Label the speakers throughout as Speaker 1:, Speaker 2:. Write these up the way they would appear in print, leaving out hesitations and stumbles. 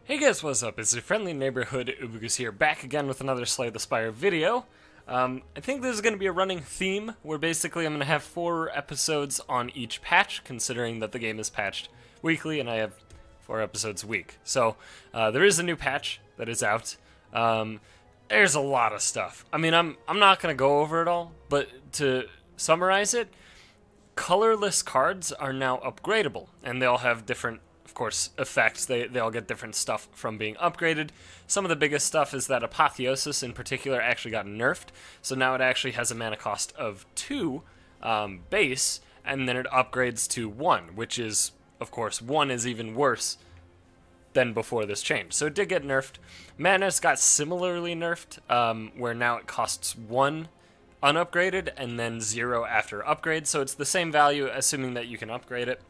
Speaker 1: Hey guys, what's up? It's your friendly neighborhood UberGoose here, back again with another Slay the Spire video. I think this is going to be a running theme, where basically I'm going to have 4 episodes on each patch, considering that the game is patched weekly, and I have 4 episodes a week. So, there is a new patch that is out. There's a lot of stuff. I mean, I'm not going to go over it all, but to summarize it, colorless cards are now upgradable, and they all have different, of course, effects. They all get different stuff from being upgraded. Some of the biggest stuff is that Apotheosis in particular actually got nerfed, so now it actually has a mana cost of 2 base, and then it upgrades to 1, which is, of course, 1 is even worse than before this change. So it did get nerfed. Mana's got similarly nerfed, where now it costs 1 unupgraded and then 0 after upgrade, so it's the same value, assuming that you can upgrade it.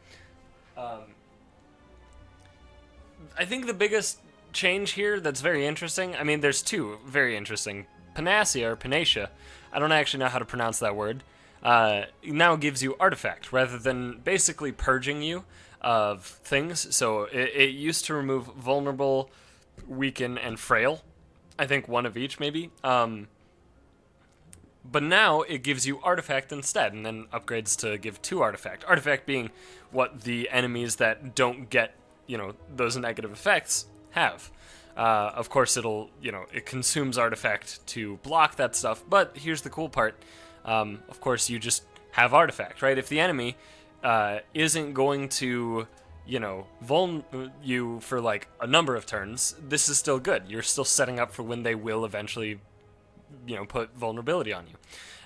Speaker 1: I think the biggest change here that's very interesting, I mean, there's 2 very interesting. Panacea, or Panacea, I don't actually know how to pronounce that word, now gives you Artifact, rather than basically purging you of things. So it used to remove Vulnerable, Weaken, and Frail. I think one of each, maybe. But now it gives you Artifact instead, and then upgrades to give 2 Artifact. Artifact being what the enemies that don't get, you know, those negative effects have. Of course, it consumes Artifact to block that stuff, but here's the cool part. Of course, you just have Artifact, right? If the enemy isn't going to, vuln you for, like, a number of turns, this is still good. You're still setting up for when they will eventually, put vulnerability on you.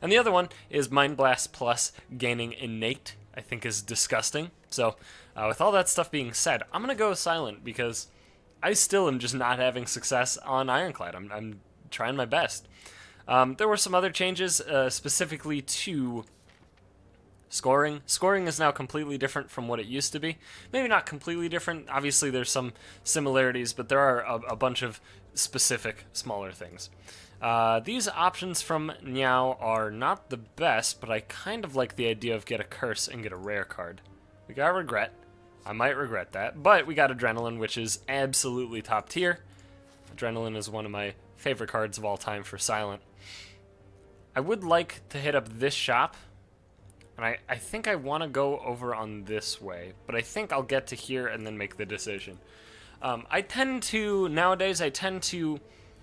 Speaker 1: And the other one is Mind Blast plus gaining Innate, I think is disgusting. So, with all that stuff being said, I'm going to go Silent, because I still am just not having success on Ironclad. I'm trying my best. There were some other changes, specifically to scoring. Scoring is now completely different from what it used to be. Maybe not completely different. Obviously, there's some similarities, but there are a bunch of specific, smaller things. These options from Niao are not the best, but I kind of like the idea of get a curse and get a rare card. We got Regret. I might regret that, but we got Adrenaline, which is absolutely top tier. Adrenaline is one of my favorite cards of all time for Silent. I would like to hit up this shop, and I think I want to go over on this way, but I think I'll get to here and then make the decision. Nowadays I tend to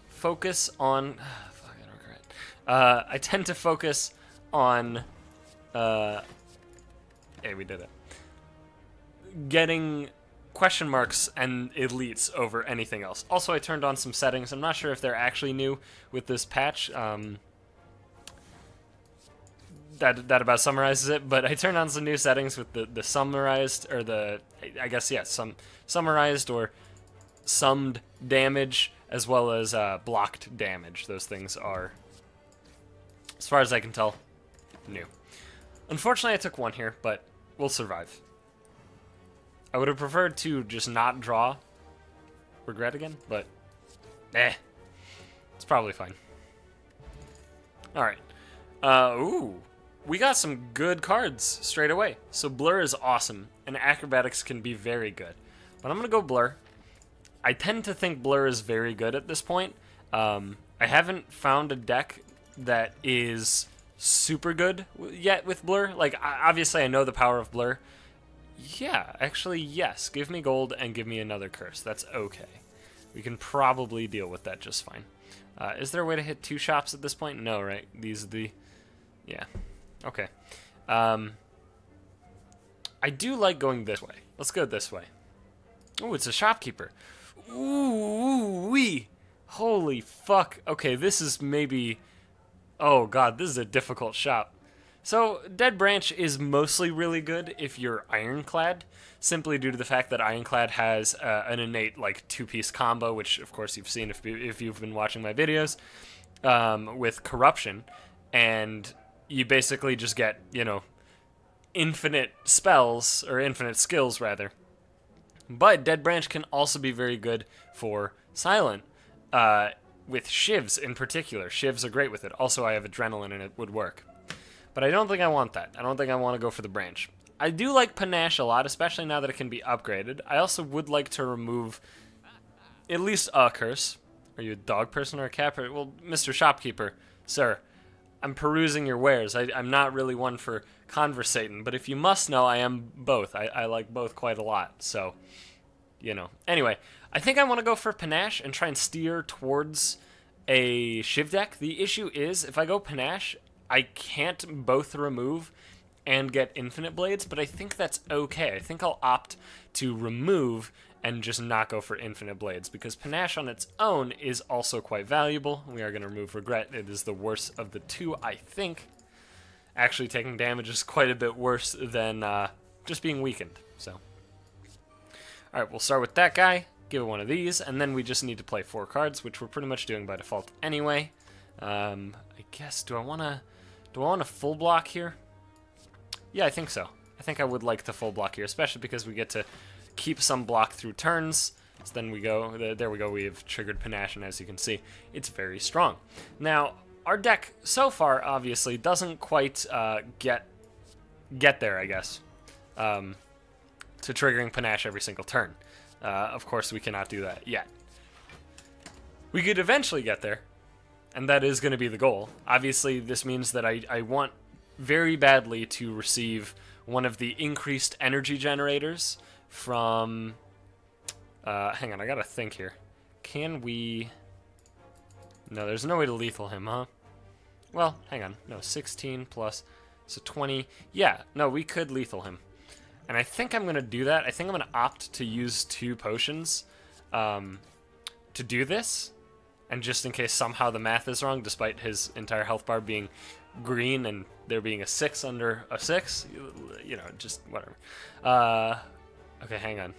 Speaker 1: focus on, I tend to focus on, hey, we did it. Getting question marks and elites over anything else. Also, I turned on some settings. I'm not sure if they're actually new with this patch. That about summarizes it, but I turned on some new settings with the summarized, or some summarized or summed damage, as well as blocked damage. Those things are, as far as I can tell, new. Unfortunately, I took 1 here, but we'll survive. I would have preferred to just not draw Regret again, but it's probably fine. Alright. Ooh. We got some good cards straight away. So Blur is awesome, and Acrobatics can be very good. But I'm going to go Blur. I tend to think Blur is very good at this point. I haven't found a deck that is super good yet with Blur. Like, obviously I know the power of Blur. Yeah, actually, yes. Give me gold and give me another curse. That's okay. We can probably deal with that just fine. Is there a way to hit 2 shops at this point? No, right? These are the... Yeah. Okay. I do like going this way. Let's go this way. Oh, it's a shopkeeper. Ooh-wee! Holy fuck. Okay, this is maybe... Oh, God, this is a difficult shop. So, Dead Branch is mostly really good if you're Ironclad, simply due to the fact that Ironclad has an innate, like, 2-piece combo, which, of course, you've seen if you've been watching my videos, with Corruption, and you basically just get, infinite spells, or infinite skills, rather. But Dead Branch can also be very good for Silent, with Shivs in particular. Shivs are great with it. Also, I have Adrenaline, and it would work. But I don't think I want that. I don't think I want to go for the branch. I do like Panache a lot, especially now that it can be upgraded. I also would like to remove at least a curse. Are you a dog person or a cat person? Well, Mr. Shopkeeper, sir, I'm perusing your wares. I'm not really one for conversating, but if you must know, I am both. I like both quite a lot, so, you know. Anyway, I think I want to go for Panache and try and steer towards a Shiv deck. The issue is, if I go Panache, I can't both remove and get infinite blades, but I think that's okay. I think I'll opt to remove and just not go for infinite blades, because Panache on its own is also quite valuable. We are going to remove Regret. It is the worst of the two, I think. Actually, taking damage is quite a bit worse than just being weakened. So, alright, we'll start with that guy, give it one of these, and then we just need to play 4 cards, which we're pretty much doing by default anyway. I guess, do I want to full block here? Yeah, I think so. I think I would like to full block here, especially because we get to keep some block through turns. So then we go, there we go, we have triggered Panache, and as you can see, it's very strong. Now, our deck so far, obviously, doesn't quite get there, I guess, to triggering Panache every single turn. Of course, we cannot do that yet. We could eventually get there, and that is going to be the goal. Obviously, this means that I want very badly to receive one of the increased energy generators from... hang on, I gotta think here. Can we... No, there's no way to lethal him, huh? Well, hang on. No, 16 plus... So 20... Yeah, no, we could lethal him. And I think I'm gonna do that. I think I'm gonna opt to use 2 potions to do this. And just in case somehow the math is wrong, despite his entire health bar being green and there being a 6 under a 6, you know, just whatever. Okay, hang on.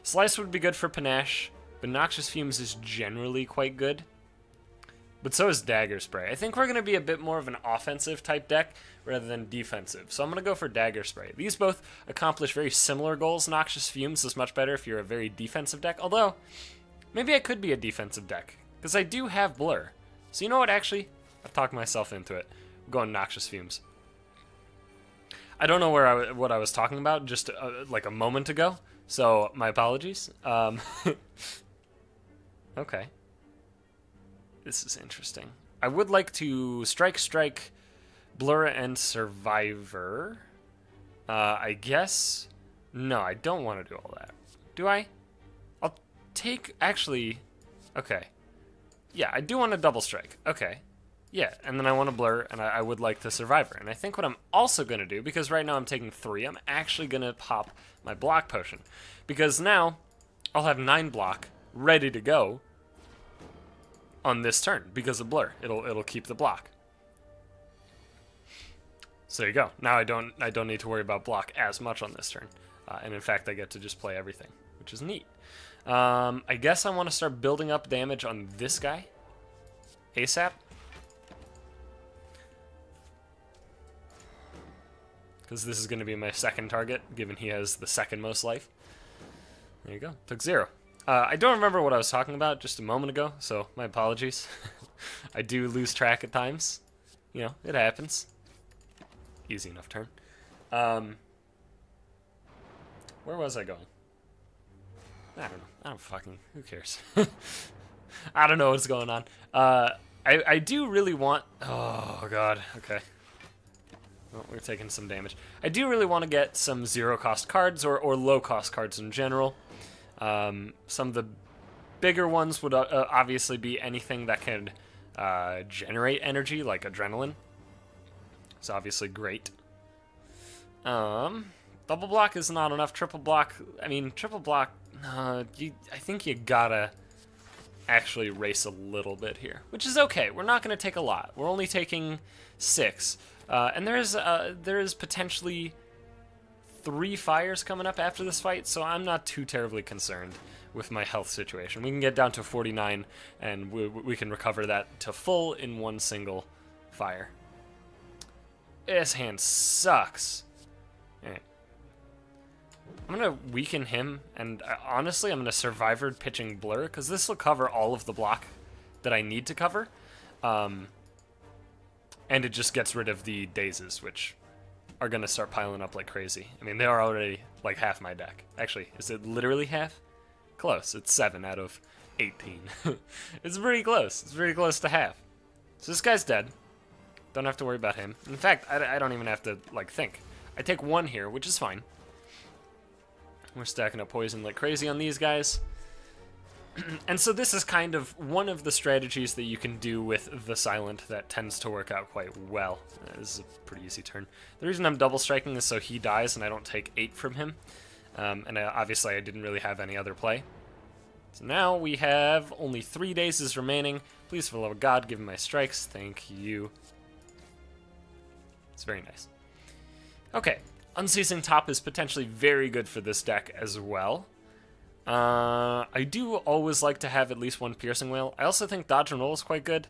Speaker 1: Slice would be good for Panache, but Noxious Fumes is generally quite good. But so is Dagger Spray. I think we're going to be a bit more of an offensive type deck rather than defensive. So I'm going to go for Dagger Spray. These both accomplish very similar goals. Noxious Fumes is much better if you're a very defensive deck. Although, maybe I could be a defensive deck, because I do have Blur. So you know what, actually? I've talked myself into it. I'm going Noxious Fumes. I don't know what I was talking about just like a moment ago, so my apologies. Okay. This is interesting. I would like to strike, Blur, and Survivor. I guess... No, I don't want to do all that. Do I? I'll take... Actually... Okay. Yeah, I do want to double strike. Okay. Yeah, and then I want to Blur, and I would like the Survivor. And I think what I'm also going to do, because right now I'm taking 3, I'm actually going to pop my block potion. Because now, I'll have 9 block ready to go on this turn, because of Blur. It'll keep the block. So there you go. Now I don't need to worry about block as much on this turn. And in fact, I get to just play everything, which is neat. I guess I want to start building up damage on this guy ASAP. Because this is going to be my second target, given he has the second most life. There you go. Took 0. I don't remember what I was talking about just a moment ago, so my apologies. I do lose track at times. You know, it happens. Easy enough turn. Where was I going? I don't know. I don't fucking... Who cares? I don't know what's going on. I do really want... Oh, God. Okay. Well, we're taking some damage. I do really want to get some 0-cost cards or low-cost cards in general. Some of the bigger ones would obviously be anything that can generate energy, like Adrenaline. It's obviously great. Double block is not enough. Triple block, I mean, triple block, I think you gotta actually race a little bit here, which is okay. We're not going to take a lot. We're only taking 6. And there is potentially 3 fires coming up after this fight, so I'm not too terribly concerned with my health situation. We can get down to 49, and we can recover that to full in one single fire. This hand sucks. Alright. I'm going to weaken him, and honestly, I'm going to Survivor pitching Blur, because this will cover all of the block that I need to cover. And it just gets rid of the dazes, which are going to start piling up like crazy. I mean, they are already like half my deck. Actually, is it literally half? Close. It's 7 out of 18. It's pretty close. It's pretty close to half. So this guy's dead. Don't have to worry about him. In fact, I don't even have to, like, think. I take 1 here, which is fine. We're stacking up poison like crazy on these guys. And so this is kind of one of the strategies that you can do with the Silent that tends to work out quite well. This is a pretty easy turn. The reason I'm double striking is so he dies and I don't take 8 from him. And obviously I didn't really have any other play. So now we have only 3 days remaining. Please, for the love of God, give me my strikes. Thank you. It's very nice. Okay, Unceasing Top is potentially very good for this deck as well. I do always like to have at least 1 Piercing Wail. I also think Dodge and Roll is quite good.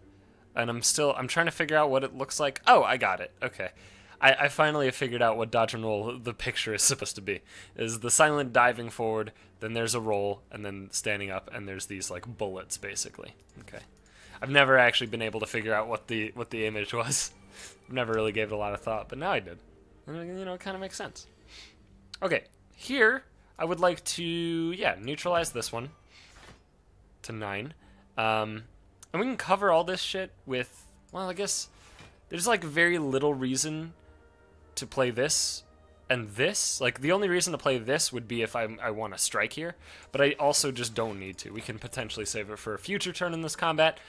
Speaker 1: And I'm trying to figure out what it looks like. Oh, I got it. Okay. I finally have figured out what Dodge and Roll, the picture, is supposed to be. Is the Silent diving forward, then there's a roll, and then standing up, and there's these, like, bullets, basically. Okay. I've never actually been able to figure out what the image was. I've never really gave it a lot of thought, but now I did. And, you know, it kind of makes sense. Okay, here I would like to, yeah, neutralize this one to 9. And we can cover all this shit with, well, I guess there's, like, very little reason to play this and this. Like, the only reason to play this would be if I want to strike here, but I also just don't need to. We can potentially save it for a future turn in this combat.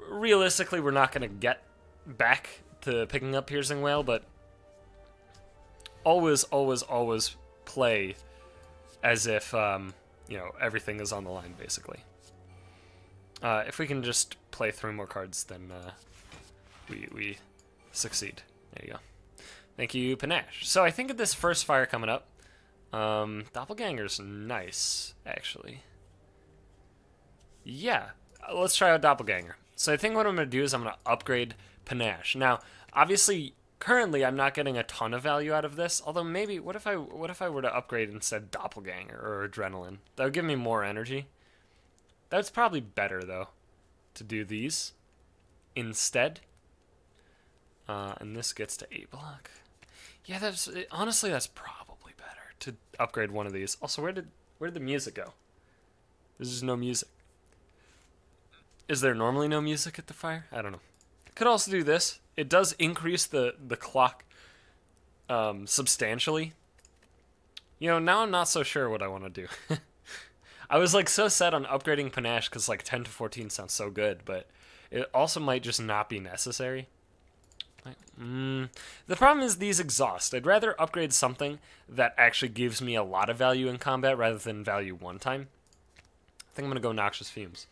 Speaker 1: Realistically, we're not going to get back to picking up Piercing Wail, but always, always, always play as if, you know, everything is on the line, basically. If we can just play 3 more cards, then we succeed. There you go. Thank you, Panache. So I think of this first fire coming up. Doppelganger's nice, actually. Yeah, let's try out Doppelganger. So I think what I'm going to do is I'm going to upgrade Panache. Now, obviously, currently I'm not getting a ton of value out of this. Although maybe, what if I were to upgrade instead Doppelganger or Adrenaline? That would give me more energy. That's probably better, though, to do these instead. And this gets to 8 block. Yeah, honestly, that's probably better to upgrade one of these. Also, where did the music go? There's just no music. Is there normally no music at the fire? I don't know. Could also do this. It does increase the clock substantially. You know, now I'm not so sure what I want to do. I was like so set on upgrading Panache because like 10 to 14 sounds so good, but it also might just not be necessary. The problem is these exhaust. I'd rather upgrade something that actually gives me a lot of value in combat rather than value one time. I think I'm going to go Noxious Fumes.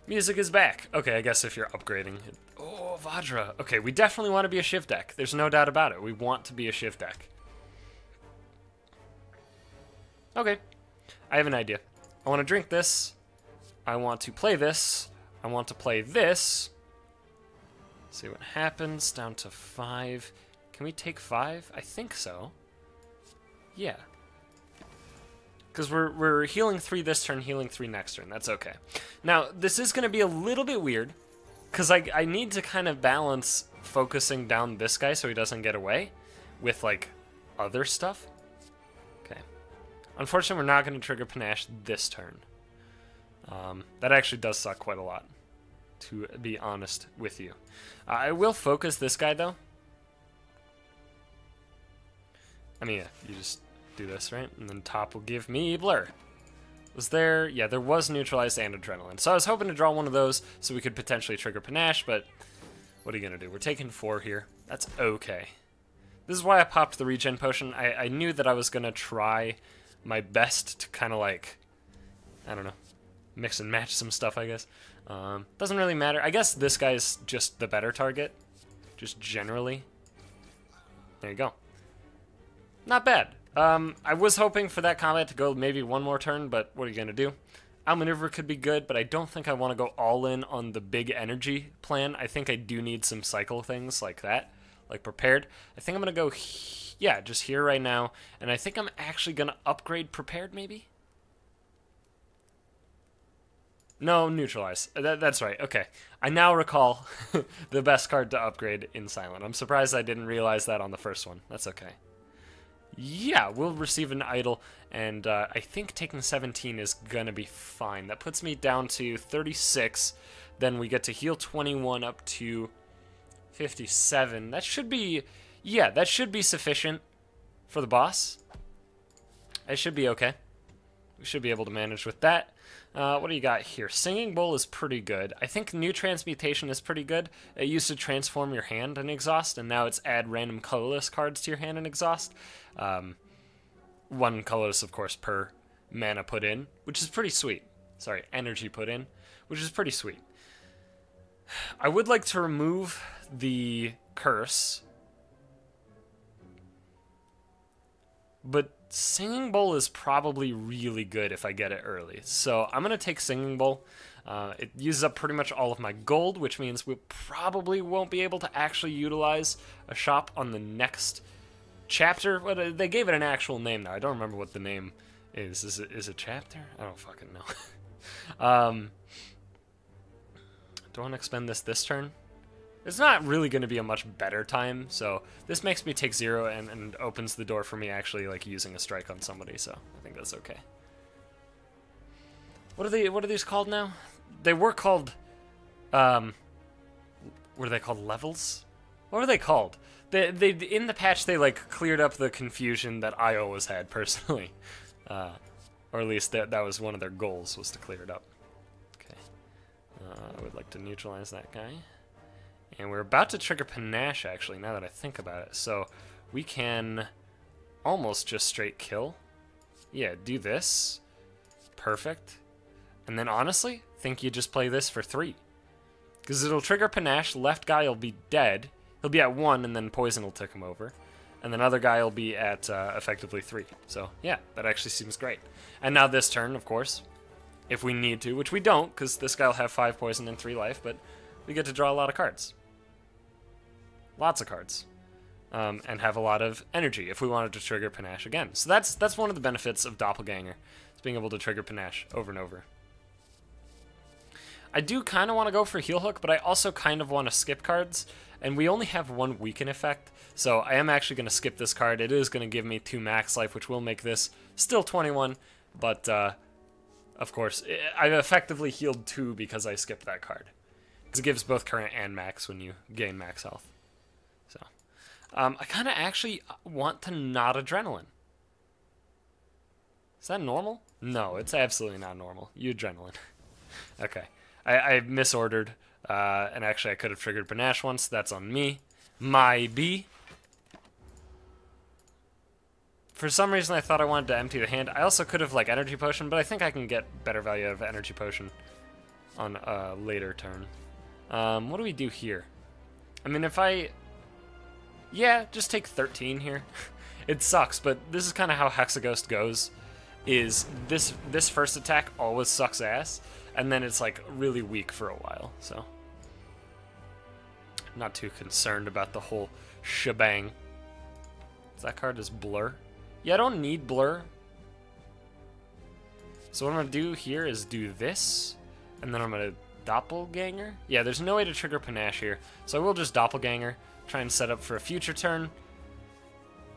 Speaker 1: Music is back. Okay, I guess if you're upgrading. Oh, Vajra. Okay, we definitely want to be a Shiv deck. There's no doubt about it. We want to be a Shiv deck. Okay, I have an idea. I want to drink this. I want to play this. I want to play this. See what happens. Down to 5. Can we take 5? I think so. Yeah. Because we're healing 3 this turn, healing 3 next turn. That's okay. Now, this is going to be a little bit weird. Because I need to kind of balance focusing down this guy so he doesn't get away with, like, other stuff. Okay. Unfortunately, we're not going to trigger Panache this turn. That actually does suck quite a lot, to be honest with you. I will focus this guy, though. I mean, yeah, you just do this, right? And then top will give me Blur. Was there? Yeah, there was Neutralize and Adrenaline. So I was hoping to draw one of those so we could potentially trigger Panache, but what are you going to do? We're taking 4 here. That's okay. This is why I popped the Regen Potion. I knew that I was going to try my best to kind of like, I don't know, mix and match some stuff, I guess. Doesn't really matter. I guess this guy's just the better target, just generally. There you go. Not bad. I was hoping for that combat to go maybe one more turn, but what are you going to do? Outmaneuver could be good, but I don't think I want to go all in on the big energy plan. I think I do need some cycle things like that, like Prepared. I think I'm going to go, yeah, just here right now, and I think I'm actually going to upgrade Prepared maybe? No, Neutralize. That's right, okay. I now recall the best card to upgrade in Silent. I'm surprised I didn't realize that on the first one. That's okay. Yeah, we'll receive an idol, and I think taking 17 is gonna be fine. That puts me down to 36. Then we get to heal 21 up to 57. That should be, yeah, that should be sufficient for the boss. It should be okay. We should be able to manage with that. What do you got here? Singing Bowl is pretty good. I think New Transmutation is pretty good. It used to transform your hand in Exhaust, and now it's add random colorless cards to your hand in Exhaust. One colorless, of course, per mana put in, which is pretty sweet. Sorry, energy put in, which is pretty sweet. I would like to remove the curse, but Singing Bowl is probably really good if I get it early. So I'm going to take Singing Bowl. It uses up pretty much all of my gold, which means we probably won't be able to actually utilize a shop on the next chapter. Well, they gave it an actual name now. I don't remember what the name is. Is it chapter? I don't fucking know. Do I want to expend this turn? It's not really going to be a much better time, so this makes me take 0 and opens the door for me actually like using a strike on somebody, so I think that's okay. What are these called now? They were called, were they called levels? What were they called? They in the patch they like cleared up the confusion that I always had personally, or at least that was one of their goals, was to clear it up. Okay, I would like to neutralize that guy. And we're about to trigger Panache, actually, now that I think about it. So we can almost just straight kill. Yeah, do this. Perfect. And then honestly, think you just play this for 3. Because it'll trigger Panache, left guy will be dead. He'll be at 1, and then poison will tick him over. And then other guy will be at effectively 3. So yeah, that actually seems great. And now this turn, of course, if we need to, which we don't, because this guy will have 5 poison and 3 life, but we get to draw a lot of cards. Lots of cards. And have a lot of energy if we wanted to trigger Panache again. So that's one of the benefits of Doppelganger, is being able to trigger Panache over and over. I do kind of want to go for Heal Hook, but I also kind of want to skip cards, and we only have 1 weaken effect, so I am actually going to skip this card. It is going to give me 2 max life, which will make this still 21, but of course, I've effectively healed 2 because I skipped that card. Because it gives both current and max when you gain max health. So, I kind of actually want to not adrenaline. Is that normal? No, it's absolutely not normal. You adrenaline. Okay. I misordered, and actually I could have triggered Panache once. That's on me. My B. For some reason I thought I wanted to empty the hand. I also could have like Energy Potion, but I think I can get better value out of Energy Potion on a later turn. What do we do here? I mean, if I... Yeah, just take 13 here. It sucks, but this is kind of how Hexaghost goes, is this first attack always sucks ass, and then it's like really weak for a while, so... I'm not too concerned about the whole shebang. That card is Blur. Yeah, I don't need Blur. So what I'm going to do here is do this, and then I'm going to Doppelganger? Yeah, there's no way to trigger Panache here, so I will just Doppelganger, try and set up for a future turn.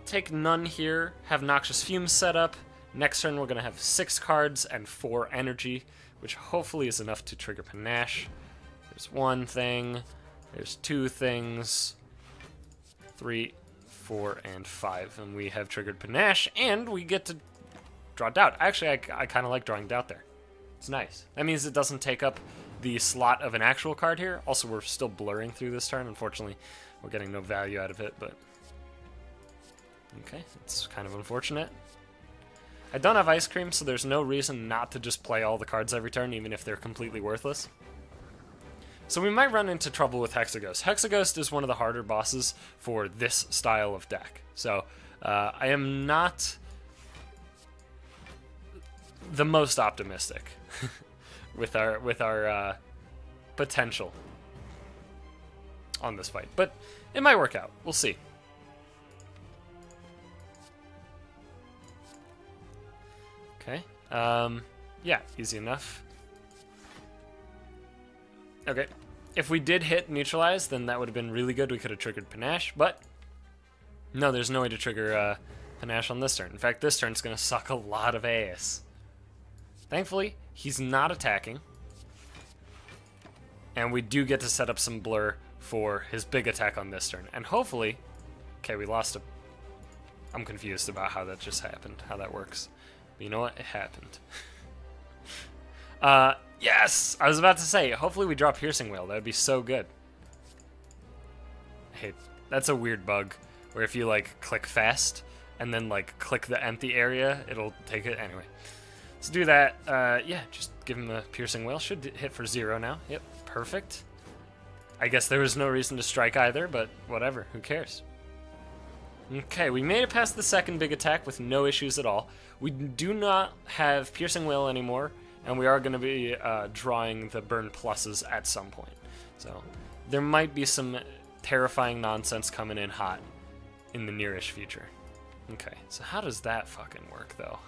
Speaker 1: Take none here, have Noxious Fumes set up. Next turn we're going to have 6 cards and 4 energy, which hopefully is enough to trigger Panache. There's 1 thing, there's 2 things, 3, 4, and 5, and we have triggered Panache, and we get to draw Doubt. Actually, I kind of like drawing Doubt there. It's nice. That means it doesn't take up the slot of an actual card here. Also, we're still blurring through this turn. Unfortunately, we're getting no value out of it, but... Okay, it's kind of unfortunate. I don't have Ice Cream, so there's no reason not to just play all the cards every turn, even if they're completely worthless. So we might run into trouble with Hexaghost. Hexaghost is one of the harder bosses for this style of deck. So I am not the most optimistic with our potential on this fight, but it might work out. We'll see. Okay. Yeah, easy enough. Okay. If we did hit neutralize, then that would have been really good. We could have triggered Panache, but no, there's no way to trigger panache on this turn. In fact, this turn's going to suck a lot of ass. Thankfully, he's not attacking. And we do get to set up some blur for his big attack on this turn. And hopefully... Okay, we lost a... I'm confused about how that just happened, how that works. But you know what? It happened. Yes! I was about to say, hopefully we draw Piercing Wail. That would be so good. Hey, that's a weird bug, where if you, like, click fast, and then, like, click the empty area, it'll take it. Anyway, let's do that. Yeah, just give him a Piercing Wail. Should hit for 0 now. Yep, perfect. I guess there was no reason to strike either, but whatever. Who cares? Okay, we made it past the second big attack with no issues at all. We do not have Piercing Wail anymore, and we are going to be drawing the burn pluses at some point. So there might be some terrifying nonsense coming in hot in the nearish future. Okay, so how does that fucking work, though?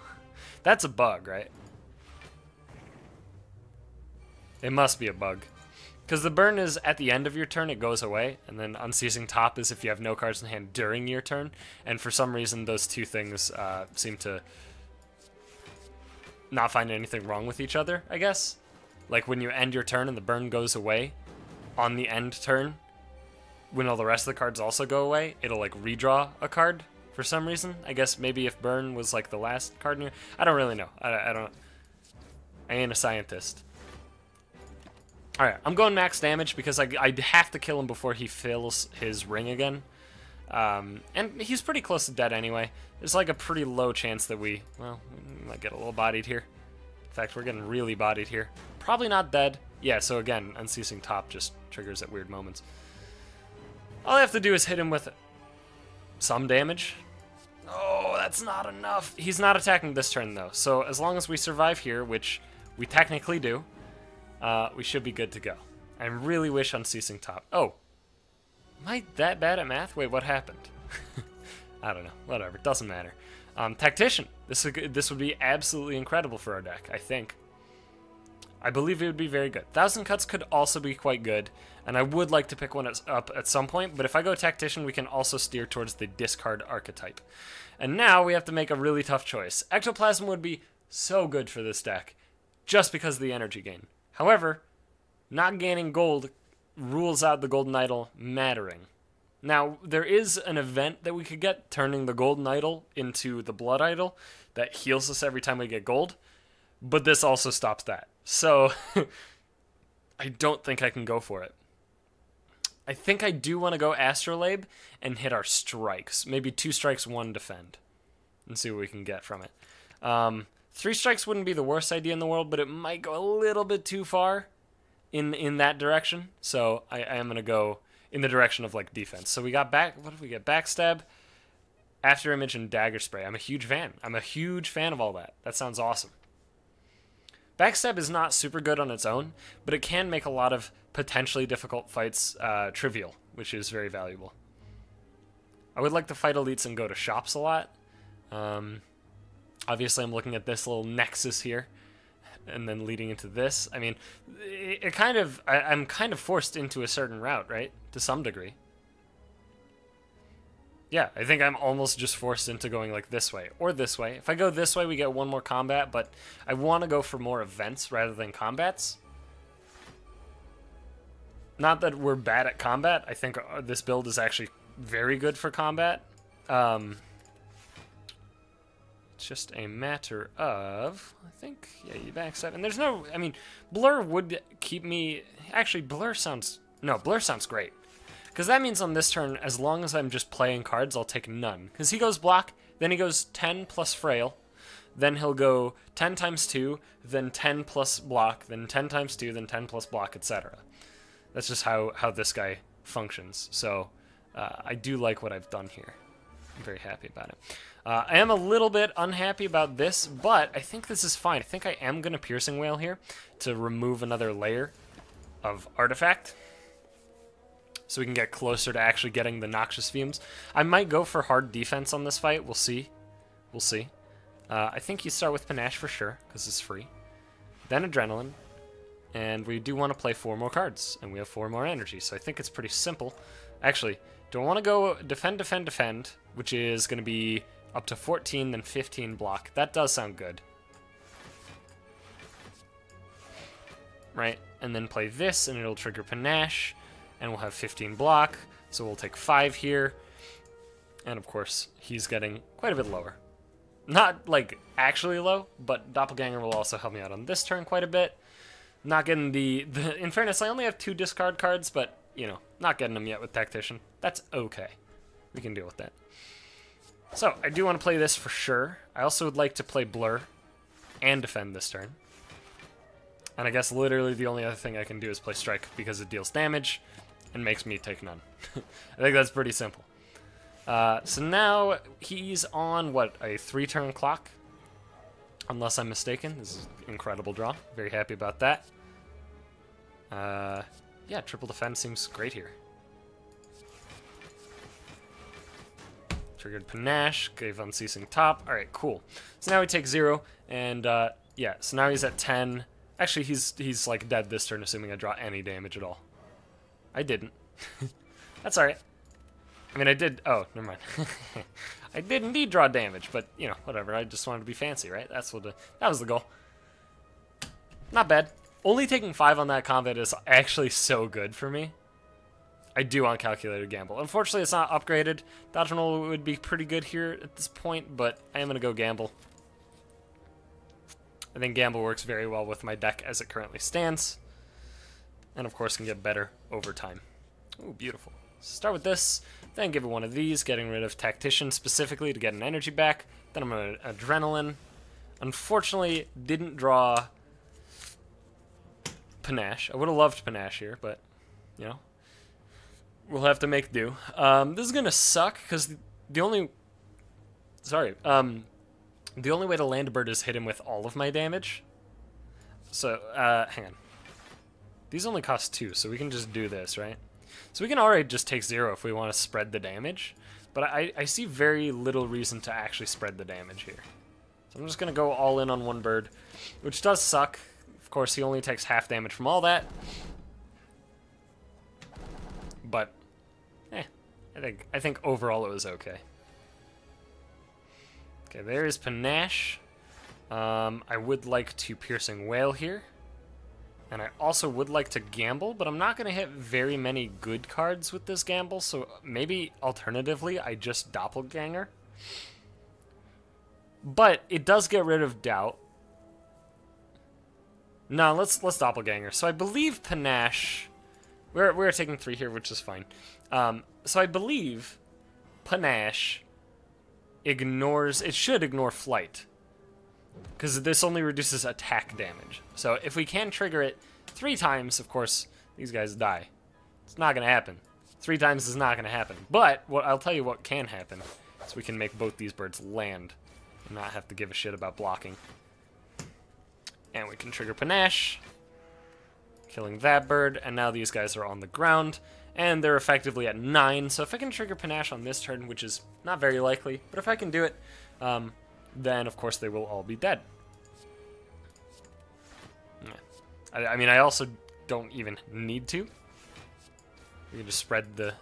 Speaker 1: That's a bug, right? It must be a bug. Because the burn is at the end of your turn, it goes away, and then Unceasing Top is if you have no cards in hand during your turn, and for some reason those two things seem to not find anything wrong with each other, I guess. Like when you end your turn and the burn goes away on the end turn, when all the rest of the cards also go away, it'll like redraw a card for some reason. I guess maybe if burn was like the last card in your... I don't really know. I ain't a scientist. Alright, I'm going max damage because I have to kill him before he fills his ring again. And he's pretty close to dead anyway. There's like a pretty low chance that we might get a little bodied here. In fact, we're getting really bodied here. Probably not dead. Yeah, so again, Unceasing Top just triggers at weird moments. All I have to do is hit him with some damage. Oh, that's not enough. He's not attacking this turn, though. So as long as we survive here, which we technically do, we should be good to go. I really wish Unceasing Top... Oh. Am I that bad at math? Wait, what happened? I don't know. Whatever. Doesn't matter. Tactician. This would be absolutely incredible for our deck, I think. I believe it would be very good. Thousand Cuts could also be quite good, and I would like to pick one up at some point, but if I go Tactician, we can also steer towards the discard archetype. And now we have to make a really tough choice. Ectoplasm would be so good for this deck, just because of the energy gain. However, not gaining gold rules out the Golden Idol mattering. Now, there is an event that we could get, turning the Golden Idol into the Blood Idol, that heals us every time we get gold, but this also stops that. So, I don't think I can go for it. I think I do want to go Astrolabe and hit our strikes. Maybe 2 strikes, 1 defend. And see what we can get from it. 3 strikes wouldn't be the worst idea in the world, but it might go a little bit too far in that direction. So, I am going to go in the direction of, like, defense. So, we got what did we get? Backstab, After Image, and Dagger Spray. I'm a huge fan. I'm a huge fan of all that. That sounds awesome. Backstab is not super good on its own, but it can make a lot of potentially difficult fights trivial, which is very valuable. I would like to fight elites and go to shops a lot. Obviously, I'm looking at this little nexus here, and then leading into this. I mean, I'm kind of forced into a certain route, right? To some degree. Yeah, I think I'm almost just forced into going like this way or this way. If I go this way, we get 1 more combat, but I want to go for more events rather than combats. Not that we're bad at combat. I think this build is actually very good for combat. It's just a matter of, I think, yeah, you backstab. And there's no, I mean, Blur would keep me, actually, Blur sounds great. Because that means on this turn, as long as I'm just playing cards, I'll take none. Because he goes block, then he goes 10 plus frail, then he'll go 10 times 2, then 10 plus block, then 10 times 2, then 10 plus block, etc. That's just how this guy functions. So I do like what I've done here. I'm very happy about it. I am a little bit unhappy about this, but I think this is fine. I think I am going to Piercing Wail here to remove another layer of artifact, so we can get closer to actually getting the Noxious Fumes. I might go for hard defense on this fight. We'll see. We'll see. I think you start with Panache for sure, because it's free. Then Adrenaline. And we do want to play 4 more cards, and we have 4 more energy, so I think it's pretty simple. Actually, do I want to go defend, defend, defend, which is going to be up to 14, then 15 block. That does sound good. Right? And then play this, and it'll trigger Panache, and we'll have 15 block, so we'll take 5 here. And of course, he's getting quite a bit lower. Not, like, actually low, but Doppelganger will also help me out on this turn quite a bit. Not getting the in fairness, I only have 2 discard cards, but, you know, not getting them yet with Tactician. That's okay. We can deal with that. So, I do want to play this for sure. I also would like to play Blur and defend this turn. And I guess literally the only other thing I can do is play Strike because it deals damage and makes me take none. I think that's pretty simple. So now he's on, what, a 3-turn clock? Unless I'm mistaken. This is an incredible draw. Very happy about that. Yeah, triple defense seems great here. Triggered Panache, gave Unceasing Top. Alright, cool. So now we take 0, and yeah, so now he's at 10. Actually, he's like dead this turn, assuming I draw any damage at all. I didn't. That's alright. I mean, I did... Oh, never mind. I did indeed draw damage, but, you know, whatever. I just wanted to be fancy, right? That's what that was the goal. Not bad. Only taking 5 on that combat is actually so good for me. I do want Calculated Gamble. Unfortunately, it's not upgraded. Dodge Roll would be pretty good here at this point, but I am going to go Gamble. I think Gamble works very well with my deck as it currently stands. And, of course, can get better over time. Ooh, beautiful. Start with this, then give it one of these, getting rid of Tactician specifically to get an energy back. Then I'm going to Adrenaline. Unfortunately, didn't draw Panache. I would have loved Panache here, but, you know, we'll have to make do. This is going to suck, because the only... Sorry. The only way to land a bird is hit him with all of my damage. So, hang on. These only cost 2, so we can just do this, right? So we can already just take 0 if we want to spread the damage, but I see very little reason to actually spread the damage here. So I'm just going to go all in on one bird, which does suck. Of course, he only takes half damage from all that. But, I think overall it was okay. Okay, there is Panache. I would like to Piercing Wail here. And I also would like to Gamble, but I'm not going to hit very many good cards with this Gamble, so maybe alternatively I just Doppelganger. But it does get rid of Doubt. No, let's Doppelganger. So I believe Panache... We're taking 3 here, which is fine. So I believe Panache ignores... It should ignore Flight. Because this only reduces attack damage. So if we can trigger it 3 times, of course, these guys die. It's not going to happen. 3 times is not going to happen. But I'll tell you what can happen. So we can make both these birds land. And not have to give a shit about blocking. And we can trigger Panache. Killing that bird. And now these guys are on the ground. And they're effectively at 9. So if I can trigger Panache on this turn, which is not very likely. But if I can do it... then, of course, they will all be dead. Yeah. I mean, I also don't even need to. We can just spread the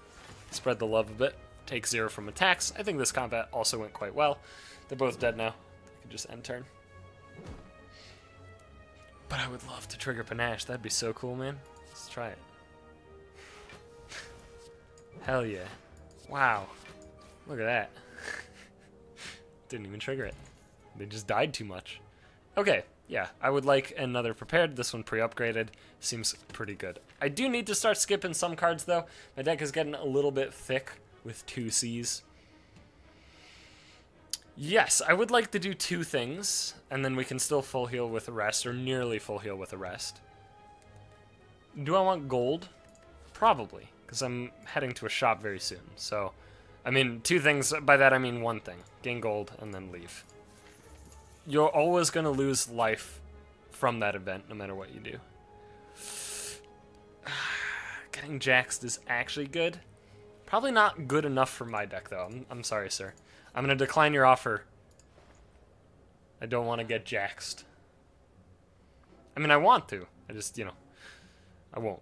Speaker 1: love a bit. Take 0 from attacks. I think this combat also went quite well. They're both dead now. I can just end turn. But I would love to trigger Panache. That'd be so cool, man. Let's try it. Hell yeah. Wow. Look at that. Didn't even trigger it. They just died too much. Okay, yeah, I would like another prepared. This one pre-upgraded. Seems pretty good. I do need to start skipping some cards, though. My deck is getting a little bit thick with 2 Cs. Yes, I would like to do 2 things, and then we can still full heal with a rest, or nearly full heal with a rest. Do I want gold? Probably, because I'm heading to a shop very soon, so... I mean, 2 things. By that, I mean 1 thing. Gain gold, and then leave. You're always going to lose life from that event, no matter what you do. Getting Jaxed is actually good. Probably not good enough for my deck, though. I'm sorry, sir. I'm going to decline your offer. I don't want to get Jaxed. I mean, I want to. I just, you know, I won't.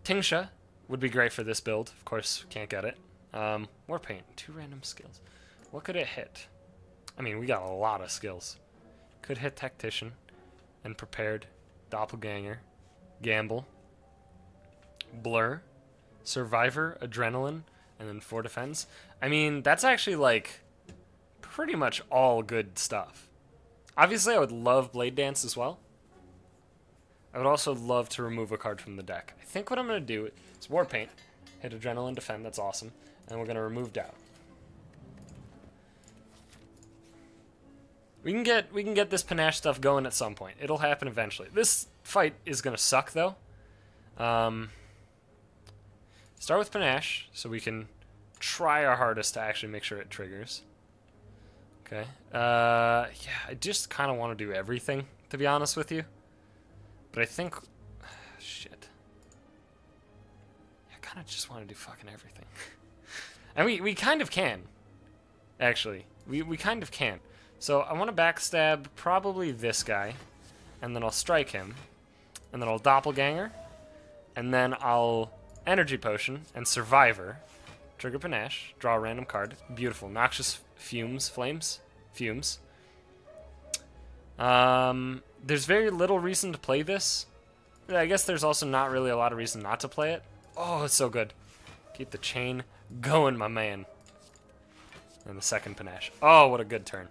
Speaker 1: Tingsha would be great for this build. Of course, can't get it. War Paint, 2 random skills. What could it hit? I mean, we got a lot of skills. Could hit Tactician and Prepared, Doppelganger, Gamble, Blur, Survivor, Adrenaline, and then 4 Defense. I mean, that's actually like pretty much all good stuff. Obviously, I would love Blade Dance as well. I would also love to remove a card from the deck. I think what I'm going to do is War Paint, hit Adrenaline, Defend, that's awesome, and we're going to remove Doubt. We can get this panache stuff going at some point. It'll happen eventually. This fight is going to suck, though. Start with panache, so we can try our hardest to actually make sure it triggers. Okay. Yeah, I just kind of want to do everything, to be honest with you. But I think... shit. I kind of just want to do fucking everything. And we kind of can. Actually. We kind of can. So I want to backstab probably this guy. And then I'll strike him. And then I'll Doppelganger. And then I'll Energy Potion and Survivor. Trigger Panache. Draw a random card. Beautiful. Noxious Fumes. Flames. Fumes. There's very little reason to play this. I guess there's also not really a lot of reason not to play it. Oh, it's so good. Keep the chain going, my man. And the second panache. Oh, what a good turn.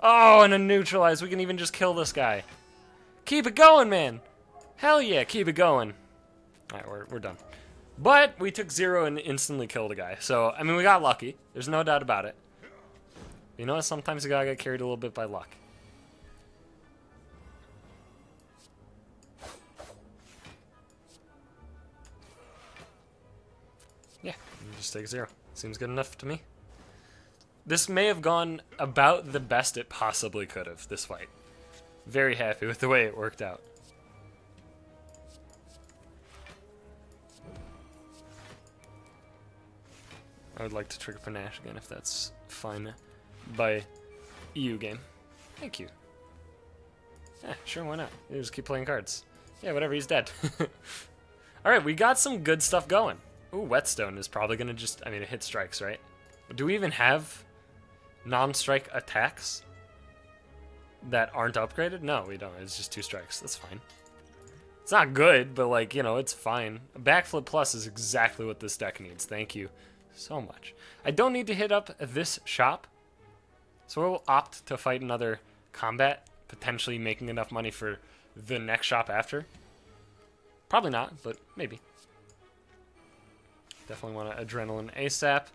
Speaker 1: Oh, and a neutralize. We can even just kill this guy. Keep it going, man. Hell yeah, keep it going. Alright, we're done. But we took 0 and instantly killed a guy. So, I mean, we got lucky. There's no doubt about it. You know, sometimes you gotta get carried a little bit by luck. Yeah, just take 0. Seems good enough to me. This may have gone about the best it possibly could have, this fight. Very happy with the way it worked out. I would like to trigger Panache again if that's fine by EU game. Thank you. Yeah, sure, why not? You just keep playing cards. Yeah, whatever, he's dead. Alright, we got some good stuff going. Ooh, Whetstone is probably gonna just... I mean, it hits strikes, right? Do we even have non-strike attacks that aren't upgraded? No, we don't. It's just 2 strikes. That's fine. It's not good, but, like, you know, it's fine. A Backflip Plus is exactly what this deck needs. Thank you so much. I don't need to hit up this shop, so we'll opt to fight another combat, potentially making enough money for the next shop after. Probably not, but maybe. Definitely want to Adrenaline ASAP.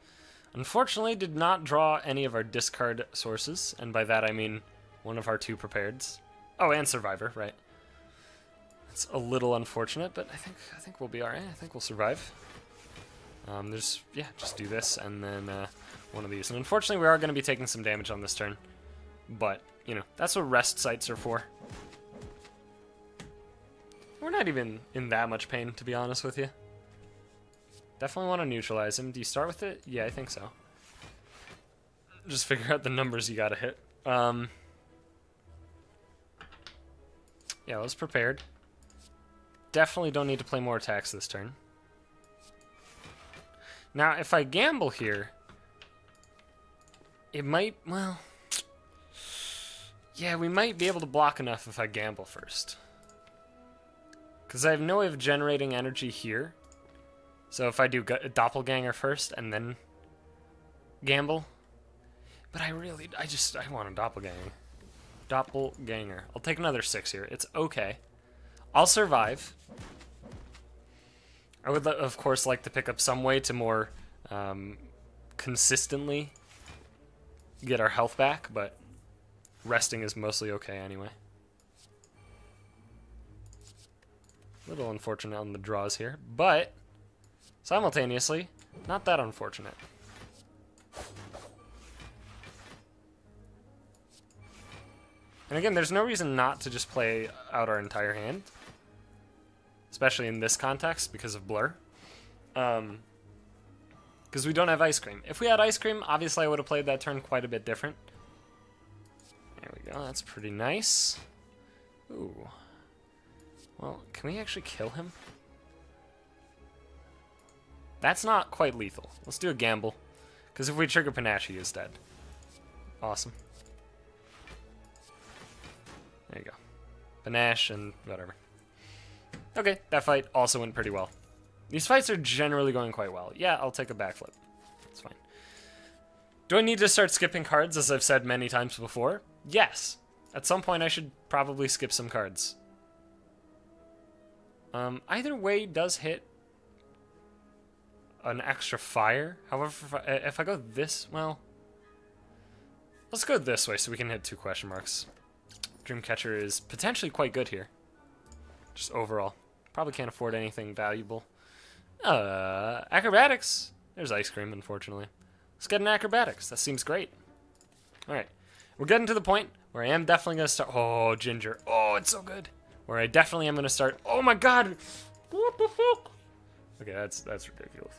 Speaker 1: Unfortunately, did not draw any of our discard sources, and by that I mean one of our 2 prepareds. Oh, and Survivor, right. It's a little unfortunate, but I think we'll be alright. I think we'll survive. Yeah, just do this, and then one of these. And unfortunately, we are going to be taking some damage on this turn. But, you know, that's what rest sites are for. We're not even in that much pain, to be honest with you. Definitely want to neutralize him. Do you start with it? Yeah, I think so. Just figure out the numbers you gotta hit. Yeah, I was prepared. Definitely don't need to play more attacks this turn. Now, if I gamble here, it might, well... Yeah, we might be able to block enough if I gamble first. Because I have no way of generating energy here. So if I do Doppelganger first and then gamble. But I want a Doppelganger. Doppelganger. I'll take another 6 here. It's okay. I'll survive. I would, of course, like to pick up some way to more consistently get our health back, but resting is mostly okay anyway. A little unfortunate on the draws here, but simultaneously, not that unfortunate. And again, there's no reason not to just play out our entire hand. Especially in this context, because of Blur. Because we don't have Ice Cream. If we had Ice Cream, obviously I would have played that turn quite a bit different. There we go, that's pretty nice. Ooh. Well, can we actually kill him? That's not quite lethal. Let's do a gamble. Because if we trigger Panache, he is dead. Awesome. There you go. Panache and whatever. Okay, that fight also went pretty well. These fights are generally going quite well. Yeah, I'll take a backflip. It's fine. Do I need to start skipping cards, as I've said many times before? Yes. At some point, I should probably skip some cards. Either way does hit an extra fire. However, if I go this, well, let's go this way so we can hit 2 question marks. Dreamcatcher is potentially quite good here. Just overall. Probably can't afford anything valuable. Acrobatics. There's ice cream, unfortunately. Let's get an acrobatics. That seems great. Alright. We're getting to the point where I am definitely going to start... Oh, Ginger. Oh, it's so good. Where I definitely am going to start... Oh my god! What the fuck? Okay, that's ridiculous.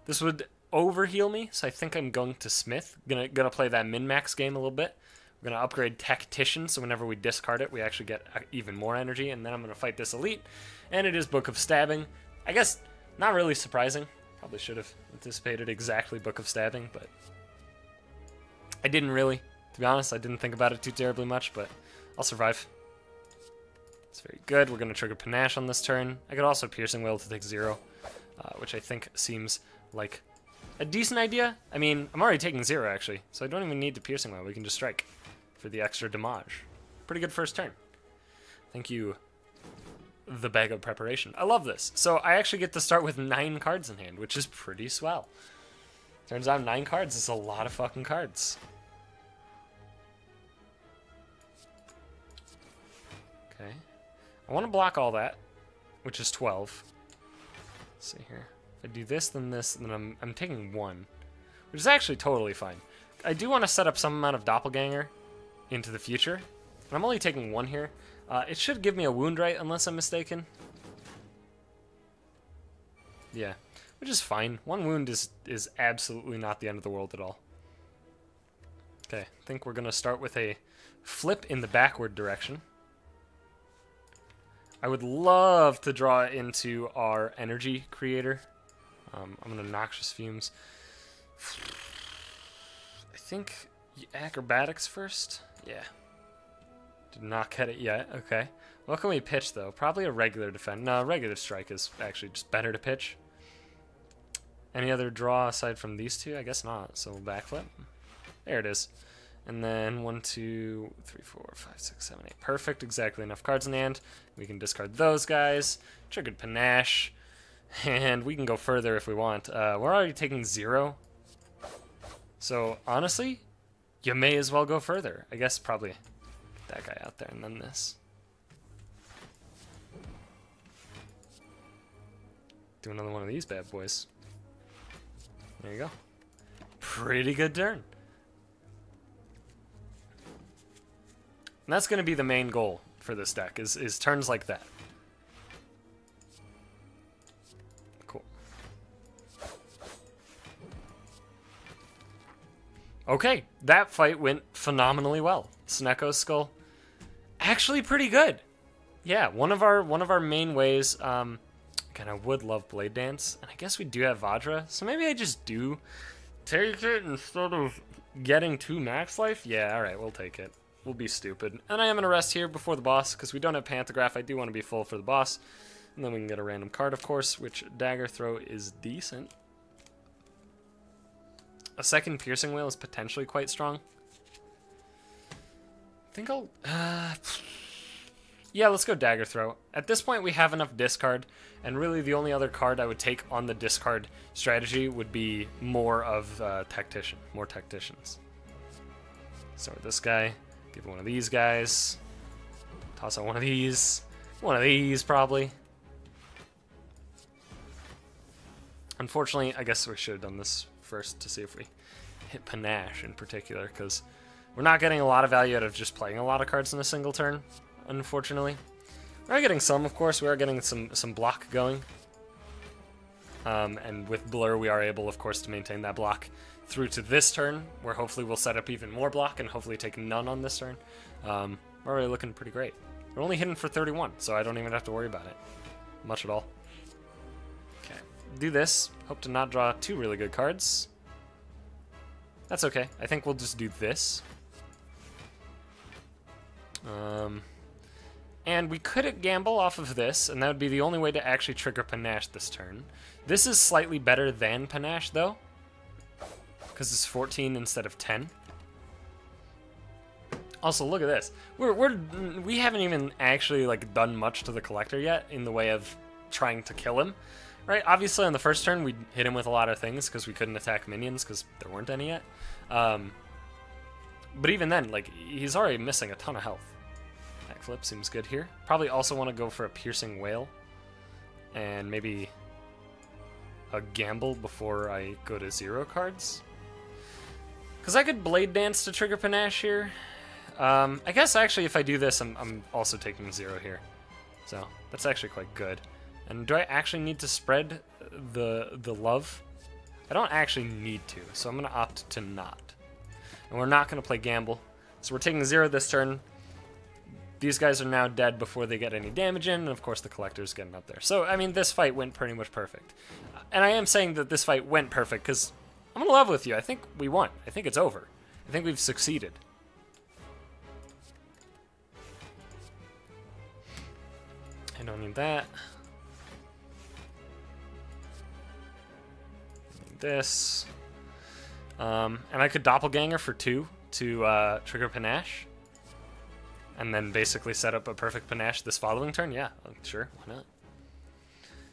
Speaker 1: This would overheal me, so I think I'm going to Smith. Gonna play that min-max game a little bit. We're going to upgrade Tactician, so whenever we discard it, we actually get even more energy. And then I'm going to fight this Elite. And it is Book of Stabbing. I guess, not really surprising. Probably should have anticipated exactly Book of Stabbing, but... I didn't really. To be honest, I didn't think about it too terribly much, but I'll survive. It's very good. We're going to trigger Panache on this turn. I could also Piercing Will to take 0, which I think seems like a decent idea. I mean, I'm already taking 0, actually, so I don't even need to Piercing Will. We can just strike for the extra damage. Pretty good first turn. Thank you, the bag of preparation. I love this. So I actually get to start with 9 cards in hand, which is pretty swell. Turns out 9 cards is a lot of fucking cards. Okay. I want to block all that, which is 12. Let's see here. If I do this, then I'm taking 1, which is actually totally fine. I do want to set up some amount of Doppelganger into the future, and I'm only taking 1 here. It should give me a wound right, unless I'm mistaken. Yeah, which is fine. 1 wound is absolutely not the end of the world at all. Okay, I think we're going to start with a flip in the backward direction. I would love to draw into our energy creator. I'm going to Noxious Fumes. I think acrobatics first? Yeah. Did not get it yet. Okay. What can we pitch, though? Probably a regular defense. No, regular strike is actually just better to pitch. Any other draw aside from these 2? I guess not. So backflip. There it is. And then 1, 2, 3, 4, 5, 6, 7, 8. Perfect. Exactly enough cards in hand. We can discard those guys. Triggered Panache. And we can go further if we want. We're already taking 0. So, honestly, you may as well go further. I guess probably that guy out there and then this. Do another one of these bad boys. There you go. Pretty good turn. And that's going to be the main goal for this deck, is turns like that. Cool. Okay, that fight went phenomenally well. Sneko's Skull, actually pretty good. Yeah, one of our main ways. Again, I would love Blade Dance, and I guess we do have Vajra, so maybe I just do take it instead of getting 2 max life. Yeah, all right, we'll take it. We'll be stupid. And I am going to rest here before the boss, because we don't have Pantograph. I do want to be full for the boss. And then we can get a random card, of course, which Dagger Throw is decent. A second Piercing Whale is potentially quite strong. I think I'll... yeah, let's go Dagger Throw. At this point, we have enough discard, and really the only other card I would take on the discard strategy would be more of Tactician. More Tacticians. Start with this guy. Give one of these guys. Toss out one of these. One of these, probably. Unfortunately, I guess we should have done this first to see if we hit Panache in particular, because we're not getting a lot of value out of just playing a lot of cards in a single turn, unfortunately. We are getting some, of course. We are getting some block going. And with Blur, we are able, of course, to maintain that block through to this turn, where hopefully we'll set up even more block and hopefully take none on this turn. We're already looking pretty great. We're only hitting for 31, so I don't even have to worry about it much at all. Okay, do this. Hope to not draw 2 really good cards. That's okay. I think we'll just do this. And we could gamble off of this, and that would be the only way to actually trigger Panache this turn. This is slightly better than Panache, though, because it's 14 instead of 10. Also, look at this. We haven't even actually like done much to the Collector yet in the way of trying to kill him, right? Obviously, on the first turn, we hit him with a lot of things because we couldn't attack minions because there weren't any yet. But even then, like, he's already missing a ton of health. Backflip seems good here. Probably also want to go for a Piercing Wail and maybe a gamble before I go to 0 cards. Because I could Blade Dance to trigger Panache here. I guess actually if I do this, I'm also taking 0 here. So that's actually quite good. And do I actually need to spread the love? I don't actually need to, so I'm going to opt to not. And we're not going to play gamble. So we're taking 0 this turn. These guys are now dead before they get any damage in, and of course the Collector's getting up there. So, I mean, this fight went pretty much perfect. And I am saying that this fight went perfect because I'm in love with you. I think we won. I think it's over. I think we've succeeded. I don't need that. I need this. And I could Doppelganger for 2 to trigger Panache. And then basically set up a perfect Panache this following turn? Yeah, sure, why not?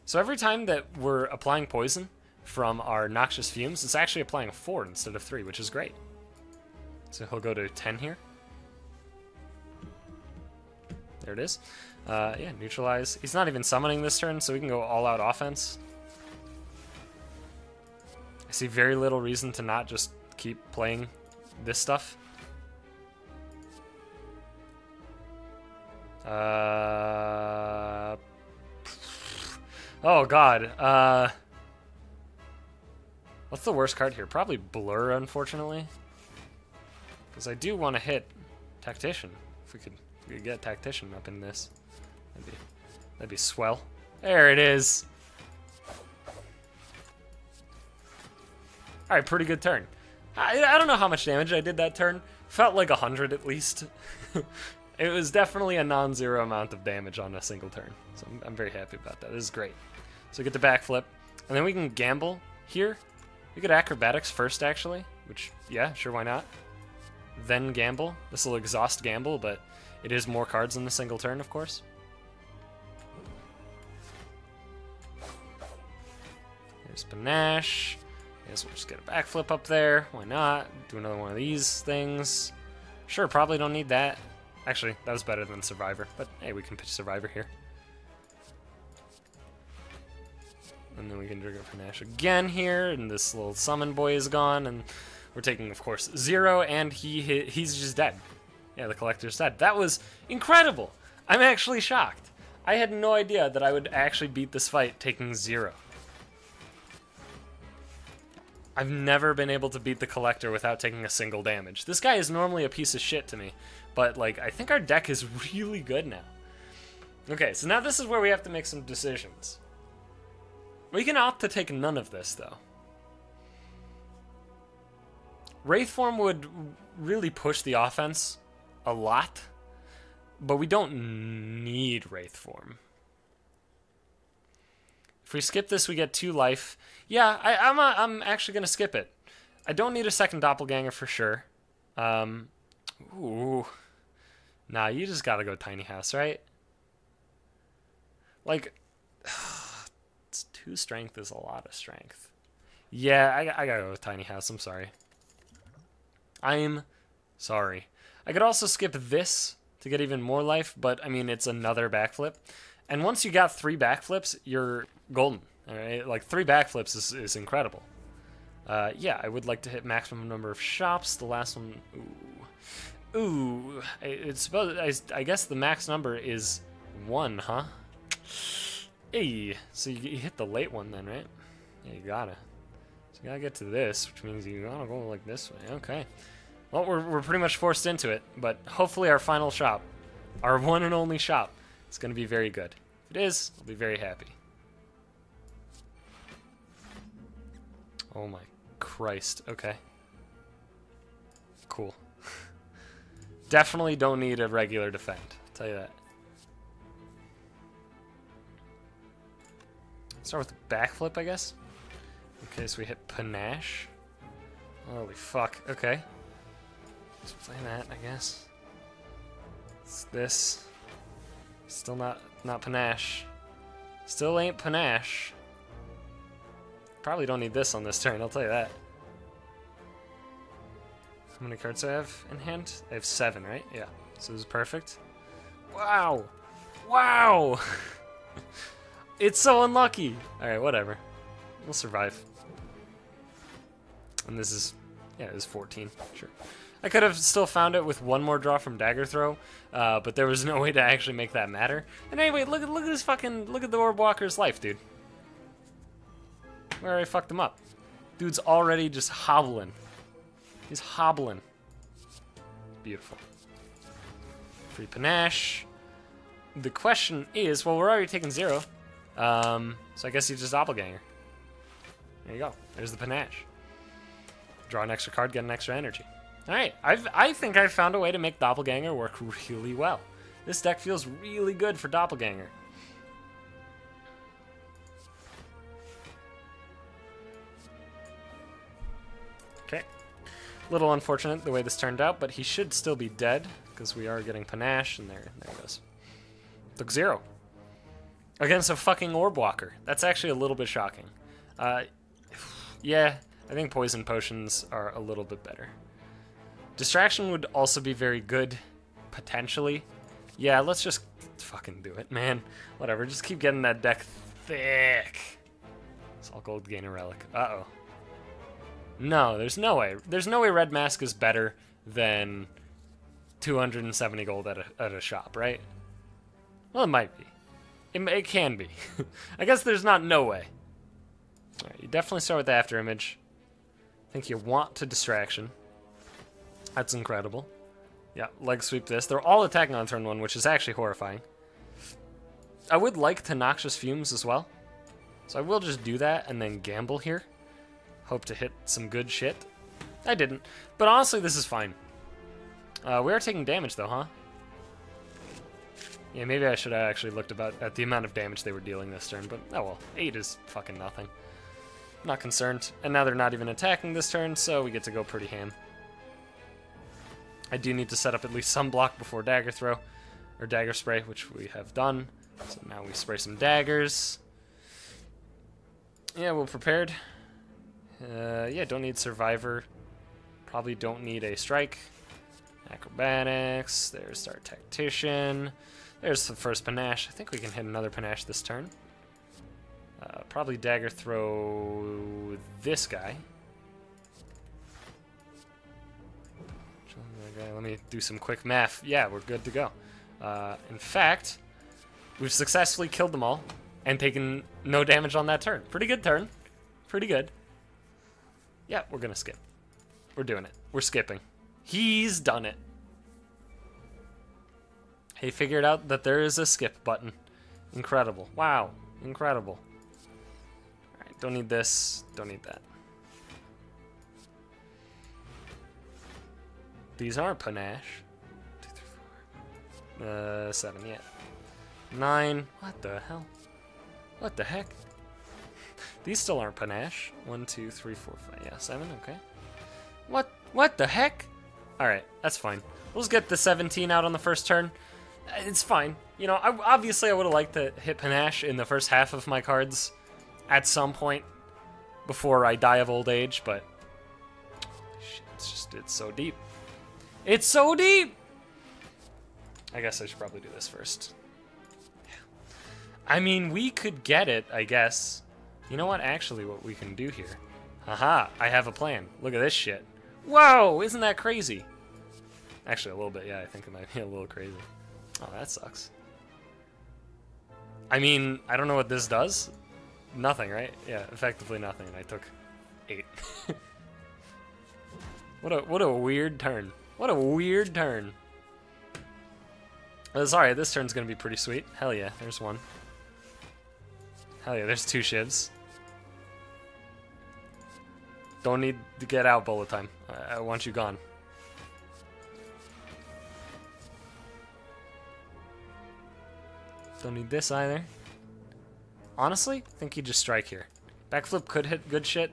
Speaker 1: So every time that we're applying poison from our Noxious Fumes, it's actually applying 4 instead of 3, which is great. So he'll go to 10 here. There it is. Yeah, neutralize. He's not even summoning this turn, so we can go all-out offense. I see very little reason to not just keep playing this stuff. Oh god. What's the worst card here? Probably Blur, unfortunately. Because I do want to hit Tactician. If we could get Tactician up in this, that'd be swell. There it is. All right, pretty good turn. I don't know how much damage I did that turn. Felt like 100 at least. It was definitely a non-zero amount of damage on a single turn. So I'm very happy about that. This is great. So we get the backflip. And then we can gamble here. We could acrobatics first, actually. Which, yeah, sure, why not? Then gamble. This will exhaust gamble, but it is more cards in the single turn, of course. Here's Panache. I guess we'll just get a backflip up there. Why not? Do another one of these things. Sure, probably don't need that. Actually, that was better than Survivor, but hey, we can pitch Survivor here. And then we can trigger Panache again here, and this little summon boy is gone, and we're taking, of course, 0, and he's just dead. Yeah, the Collector's dead. That was incredible! I'm actually shocked. I had no idea that I would actually beat this fight taking 0. I've never been able to beat the Collector without taking a single damage. This guy is normally a piece of shit to me, but like I think our deck is really good now. Okay, so now this is where we have to make some decisions. We can opt to take none of this, though. Wraithform would really push the offense a lot, but we don't need Wraithform. If we skip this, we get 2 life. Yeah, I'm actually going to skip it. I don't need a second Doppelganger for sure. Ooh. Nah, you just got to go Tiny House, right? Like, 2 strength is a lot of strength. Yeah, I got to go with Tiny House. I'm sorry. I'm sorry. I could also skip this to get even more life, but, I mean, it's another backflip. And once you got 3 backflips, you're golden. All right, like 3 backflips is incredible. Yeah, I would like to hit maximum number of shops. The last one, ooh, I guess the max number is 1, huh? Hey, so you hit the late one then, right? Yeah, you gotta. So you gotta get to this, which means you gotta go like this way. Okay. Well, we're pretty much forced into it, but hopefully our final shop, our one and only shop, is gonna be very good. If it is, I'll be very happy. Oh my Christ, okay. Definitely don't need a regular defend. I'll tell you that. Start with backflip, I guess. Okay, so we hit panache. Holy fuck. Okay. Let's play that, I guess. It's this. Still not panache. Still ain't panache. Probably don't need this on this turn, I'll tell you that. How many cards do I have in hand? I have 7, right? Yeah. So this is perfect. Wow! Wow! It's so unlucky! Alright, whatever. We'll survive. And this is... yeah, it was 14. Sure. I could have still found it with one more draw from Dagger Throw, but there was no way to actually make that matter. And anyway, look at this fucking... look at the Orb Walker's life, dude. Where I fucked him up. Dude's already just hobbling. He's hobbling. Beautiful. Free panache. The question is, well, we're already taking 0. So I guess he's just doppelganger. There you go. There's the panache. Draw an extra card, get an extra energy. Alright, I think I've found a way to make doppelganger work really well. This deck feels really good for doppelganger. Okay. Little unfortunate the way this turned out, but he should still be dead, because we are getting panache, and there it goes. Took 0. Against a fucking Orb Walker. That's actually a little bit shocking. Yeah, I think poison potions are a little bit better. Distraction would also be very good, potentially. Yeah, let's just fucking do it, man. Whatever, just keep getting that deck thick. It's all gold, gain a relic. Uh-oh. No, there's no way. There's no way Red Mask is better than 270 gold at a shop, right? Well, it might be. It can be. I guess there's not no way. All right, you definitely start with the after image. I think you want to distraction. That's incredible. Yeah, leg sweep this. They're all attacking on turn 1, which is actually horrifying. I would like to Noxious Fumes as well. So I will just do that and then gamble here. Hope to hit some good shit. I didn't. But honestly, this is fine. We are taking damage though, huh? Yeah, maybe I should have actually looked at the amount of damage they were dealing this turn, but oh well. 8 is fucking nothing. Not concerned. And now they're not even attacking this turn, so we get to go pretty ham. I do need to set up at least some block before Dagger Throw, or Dagger Spray, which we have done. So now we spray some daggers. Yeah, we're prepared. Yeah, don't need Survivor. Probably don't need a Strike. Acrobatics. There's our Tactician. There's the first panache. I think we can hit another panache this turn. Probably Dagger Throw this guy. Okay, let me do some quick math. Yeah, we're good to go. In fact, we've successfully killed them all and taken no damage on that turn. Pretty good turn. Pretty good. Yeah, we're gonna skip. We're doing it. We're skipping. He's done it. He figured out that there is a skip button. Incredible. Wow. Incredible. Alright, don't need this. Don't need that. These aren't panache. 2, 3, 4. 7, yeah. 9. What the hell? What the heck? These still aren't panache. 1, 2, 3, 4, 5. Yeah, 7, okay. What the heck? Alright, that's fine. We'll just get the 17 out on the first turn. It's fine. You know, obviously I would have liked to hit panache in the first half of my cards at some point before I die of old age, but shit, it's so deep. It's so deep! I guess I should probably do this first. Yeah. I mean, we could get it, I guess. You know what? Actually, what we can do here. Haha, I have a plan. Look at this shit. Whoa, isn't that crazy? Actually, a little bit, yeah, I think it might be a little crazy. Oh, that sucks. I mean, I don't know what this does. Nothing, right? Yeah, effectively nothing, and I took 8. What a weird turn. What a weird turn. Sorry, this turn's gonna be pretty sweet. Hell yeah, there's one. Hell yeah, there's 2 shivs. Don't need to get out bullet time. I want you gone. Don't need this either. Honestly, I think you just strike here. Backflip could hit good shit.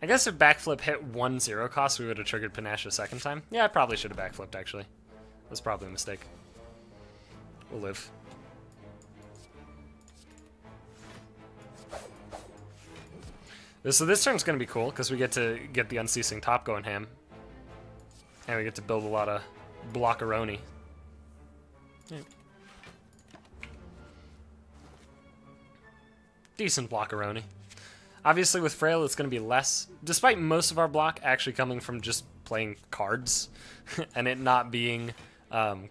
Speaker 1: I guess if backflip hit 1-0 cost, we would have triggered panache a second time. Yeah, I probably should have backflipped, actually. That's probably a mistake. We'll live. So this turn's going to be cool, because we get to get the Unceasing Top going ham. And we get to build a lot of blockaroni. Yeah. Decent blockaroni. Obviously with Frail it's going to be less, despite most of our block actually coming from just playing cards, and it not being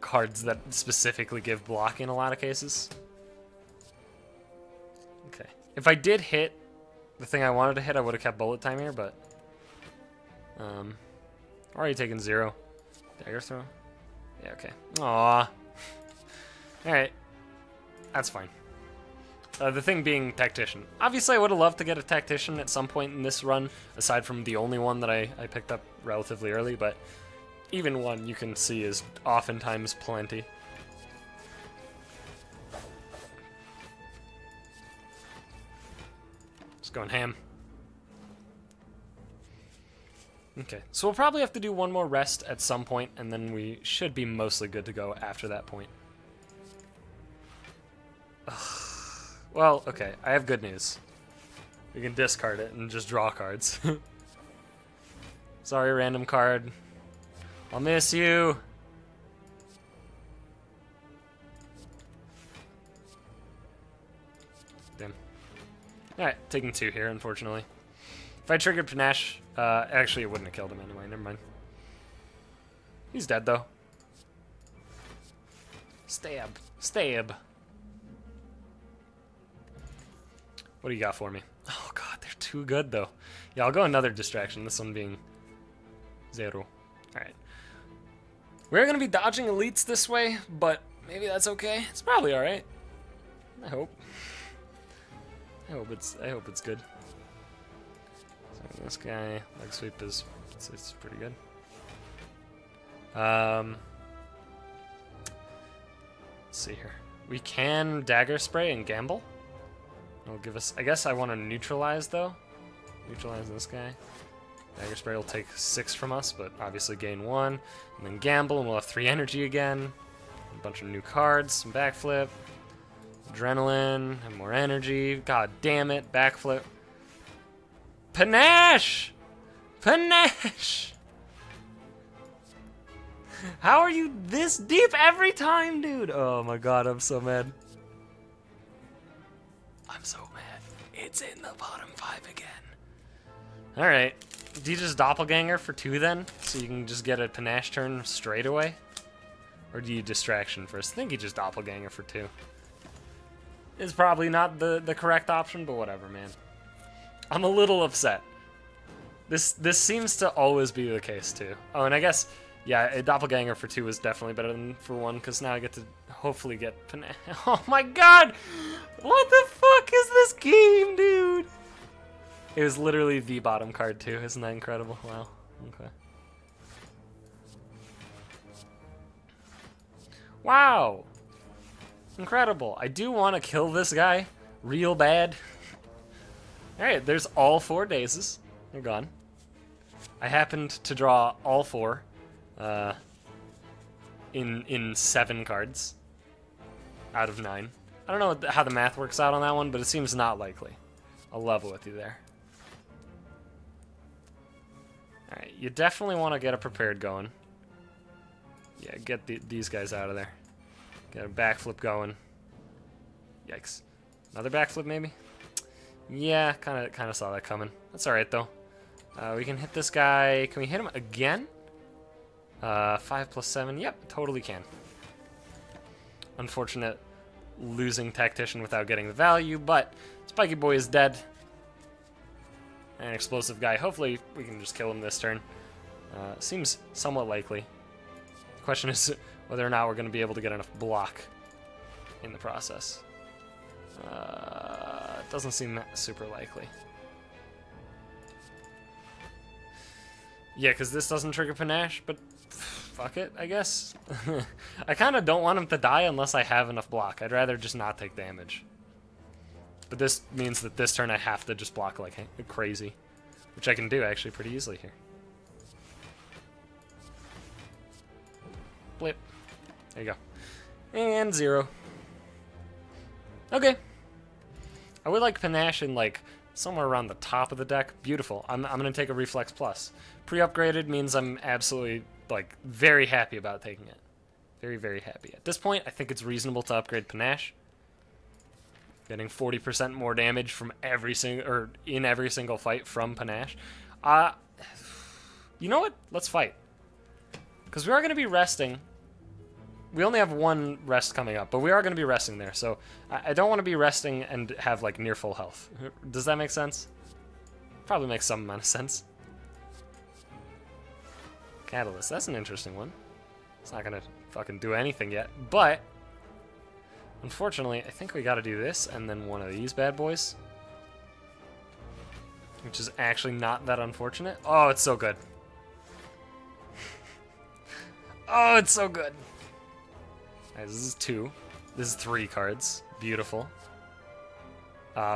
Speaker 1: cards that specifically give block in a lot of cases. Okay. If I did hit the thing I wanted to hit, I would have kept bullet time here, but already taken 0. Dagger throw? Yeah, okay. Aww. Alright. That's fine. The thing being Tactician. Obviously, I would have loved to get a Tactician at some point in this run, aside from the only one that I picked up relatively early, but even one you can see is oftentimes plenty. Just going ham. Okay, so we'll probably have to do one more rest at some point, and then we should be mostly good to go after that point. Ugh. Well, okay, I have good news. We can discard it and just draw cards. Sorry, random card. I'll miss you. Damn. Alright, taking 2 here, unfortunately. If I triggered Panache, actually it wouldn't have killed him anyway, never mind. He's dead, though. Stab. Stab. What do you got for me? Oh god, they're too good, though. Yeah, I'll go another distraction, this one being 0. Alright. We're gonna be dodging elites this way, but maybe that's okay. It's probably alright. I hope. I hope it's good. So this guy, leg sweep is it's pretty good. Let's see here. We can dagger spray and gamble. It'll give us. I guess I want to neutralize though. Neutralize this guy. Dagger spray will take 6 from us, but obviously gain 1. And then gamble, and we'll have 3 energy again. A bunch of new cards, some backflip, adrenaline, and more energy. God damn it, backflip. Panache! Panache! How are you this deep every time, dude? Oh my god, I'm so mad. I'm so mad. It's in the bottom 5 again. Alright. Do you just doppelganger for 2 then? So you can just get a panache turn straight away? Or do you distraction first? I think you just doppelganger for 2. It's probably not the correct option, but whatever, man. I'm a little upset. This seems to always be the case too. Oh, and I guess, yeah, a doppelganger for 2 is definitely better than for 1, because now I get to hopefully get panache. Oh my god! What the fuck is this game, dude? It was literally the bottom card too. Isn't that incredible? Wow. Okay. Wow. Incredible. I do want to kill this guy real bad. Alright, there's all 4 dazes. They're gone. I happened to draw all 4 in 7 cards out of 9. I don't know how the math works out on that one, but it seems not likely. I'll level with you there. Alright, you definitely want to get a prepared going. Yeah, get these guys out of there. Get a backflip going. Yikes. Another backflip, maybe? Yeah, kind of saw that coming. That's alright, though. We can hit this guy. Can we hit him again? 5 plus 7. Yep, totally can. Unfortunate losing Tactician without getting the value, but Spiky Boy is dead. An explosive guy. Hopefully we can just kill him this turn. Seems somewhat likely. The question is whether or not we're going to be able to get enough block in the process. It doesn't seem super likely. Yeah, because this doesn't trigger panache, but fuck it, I guess. I kind of don't want him to die unless I have enough block. I'd rather just not take damage. But this means that this turn I have to just block like crazy, which I can do actually pretty easily here. Blip. There you go. And 0. Okay. I would like Panache in like somewhere around the top of the deck. Beautiful. I'm gonna take a Reflex Plus. Pre-upgraded means I'm absolutely like very happy about taking it. Very, very happy. At this point, I think it's reasonable to upgrade Panache. Getting 40% more damage from every single fight from Panache. You know what? Let's fight. Because we are going to be resting. We only have one rest coming up, but we are going to be resting there. So I don't want to be resting and have like near full health. Does that make sense? Probably makes some amount of sense. Catalyst. That's an interesting one. It's not going to fucking do anything yet, but unfortunately, I think we got to do this and then one of these bad boys. Which is actually not that unfortunate. Oh, it's so good. Oh, it's so good. Alright, this is 2. This is 3 cards. Beautiful.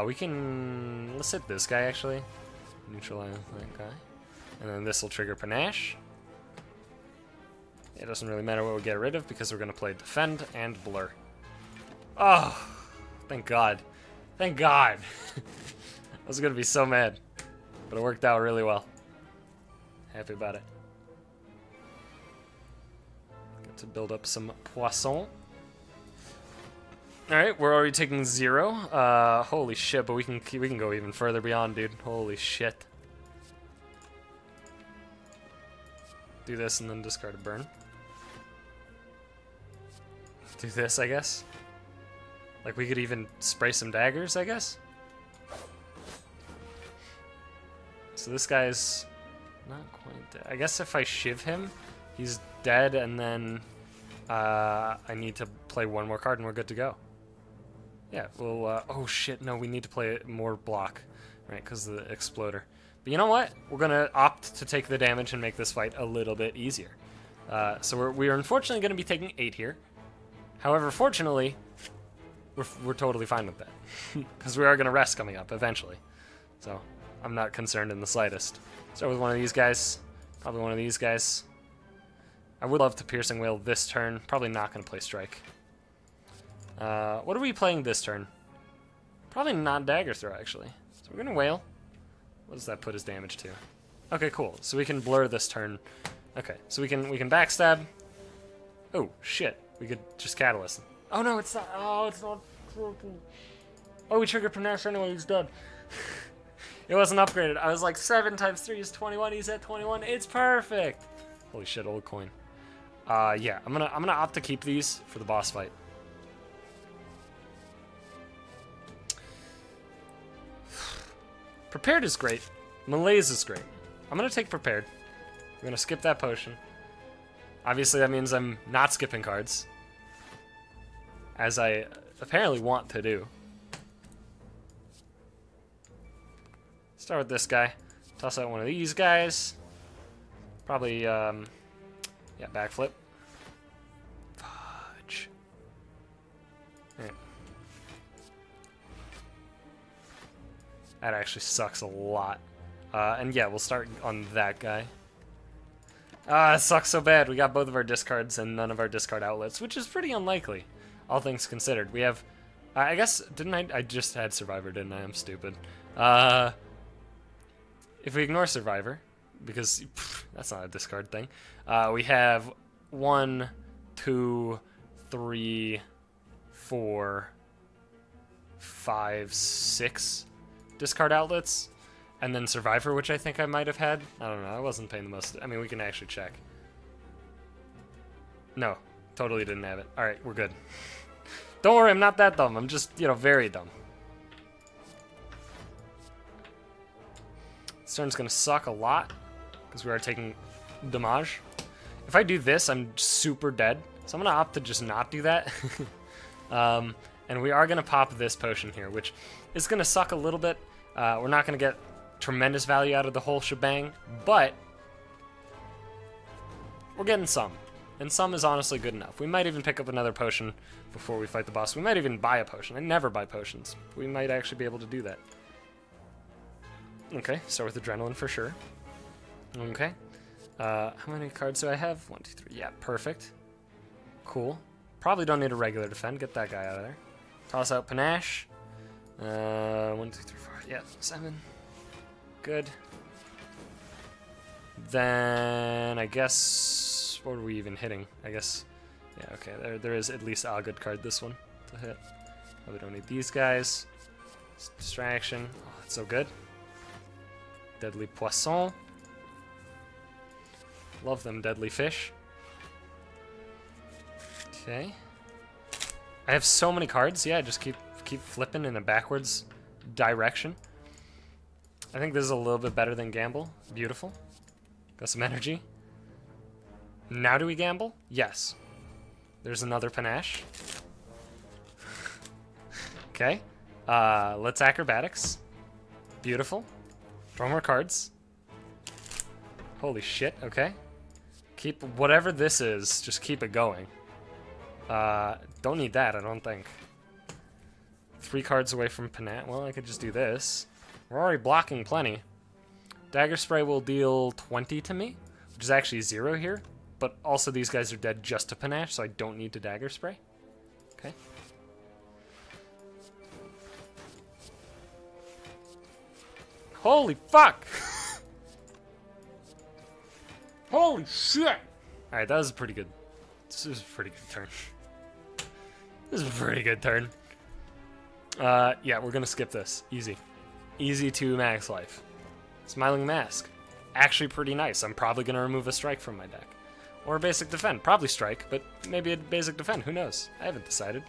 Speaker 1: We can... Let's hit this guy, actually. Neutralize that guy. And then this will trigger Panache. It doesn't really matter what we get rid of because we're going to play Defend and Blur. Oh, thank God. Thank God. I was going to be so mad. But it worked out really well. Happy about it. Get to build up some Poisson. Alright, we're already taking 0. Holy shit, but we can go even further beyond, dude. Holy shit. Do this and then discard a burn. Do this, I guess. Like, we could even spray some daggers, I guess? So this guy's not quite dead. I guess if I shiv him, he's dead, and then I need to play one more card and we're good to go. Yeah, well, oh shit, no, we need to play more block, right, because of the Exploder. But you know what? We're going to opt to take the damage and make this fight a little bit easier. So we are unfortunately going to be taking 8 here. However, fortunately, we're totally fine with that. Because we are going to rest coming up eventually. So I'm not concerned in the slightest. Start with one of these guys. Probably one of these guys. I would love to Piercing Wail this turn. Probably not going to play Strike. What are we playing this turn? Probably not Dagger Throw, actually. So we're going to Wail. What does that put his damage to? Okay, cool. So we can blur this turn. Okay, so we can backstab. Oh, shit. We could just Catalyst. Oh, no, it's not. Oh, it's not. Oh, we triggered Panache anyway. He's dead. It wasn't upgraded. I was like, 7 times 3 is 21. He's at 21. It's perfect. Holy shit, old coin. Yeah, I'm gonna opt to keep these for the boss fight. Prepared is great. Malaise is great. I'm gonna take Prepared. I'm gonna skip that potion. Obviously, that means I'm not skipping cards, as I apparently want to do. Start with this guy. Toss out one of these guys. Probably, yeah, backflip. Fudge. Right. That actually sucks a lot. And yeah, we'll start on that guy. It sucks so bad. We got both of our discards and none of our discard outlets, which is pretty unlikely, all things considered. We have, I guess, didn't I just had Survivor, didn't I? I'm stupid. If we ignore Survivor, because that's not a discard thing, we have 1, 2, 3, 4, 5, 6 discard outlets. And then Survivor, which I think I might have had. I don't know, I wasn't paying the most. I mean, we can actually check. No, totally didn't have it. Alright, we're good. Don't worry, I'm not that dumb. I'm just, you know, very dumb. This turn's gonna suck a lot, because we are taking damage. If I do this, I'm super dead. So I'm gonna opt to just not do that. And we are gonna pop this potion here, which is gonna suck a little bit. We're not gonna get tremendous value out of the whole shebang, but we're getting some. And some is honestly good enough. We might even pick up another potion before we fight the boss. We might even buy a potion. I never buy potions. We might actually be able to do that. Okay, start with adrenaline for sure. Okay. How many cards do I have? 1, 2, 3. Yeah, perfect. Cool. Probably don't need a regular defend. Get that guy out of there. Toss out Panache. 1, 2, 3, 4. Yeah, 7. Good. Then I guess, what are we even hitting? I guess, yeah, okay, there is at least a good card, this one, to hit. Oh, we don't need these guys. Distraction. Oh, that's so good. Deadly Poisson. Love them deadly fish. Okay. I have so many cards. Yeah, just keep flipping in a backwards direction. I think this is a little bit better than gamble. Beautiful. Got some energy. Now do we gamble? Yes. There's another Panache. Okay. Let's acrobatics. Beautiful. Draw more cards. Holy shit, okay. Keep whatever this is, just keep it going. Don't need that, I don't think. 3 cards away from Panache. Well, I could just do this. We're already blocking plenty. Dagger Spray will deal 20 to me, which is actually 0 here. But also these guys are dead just to Panache, so I don't need to Dagger Spray. Okay. Holy fuck! Holy shit! Alright, that was pretty good. This is a pretty good turn. This is a pretty good turn. Yeah, we're gonna skip this. Easy. Easy to max life. Smiling Mask. Actually pretty nice. I'm probably gonna remove a strike from my deck. Or a basic defend. Probably strike, but maybe a basic defend. Who knows? I haven't decided.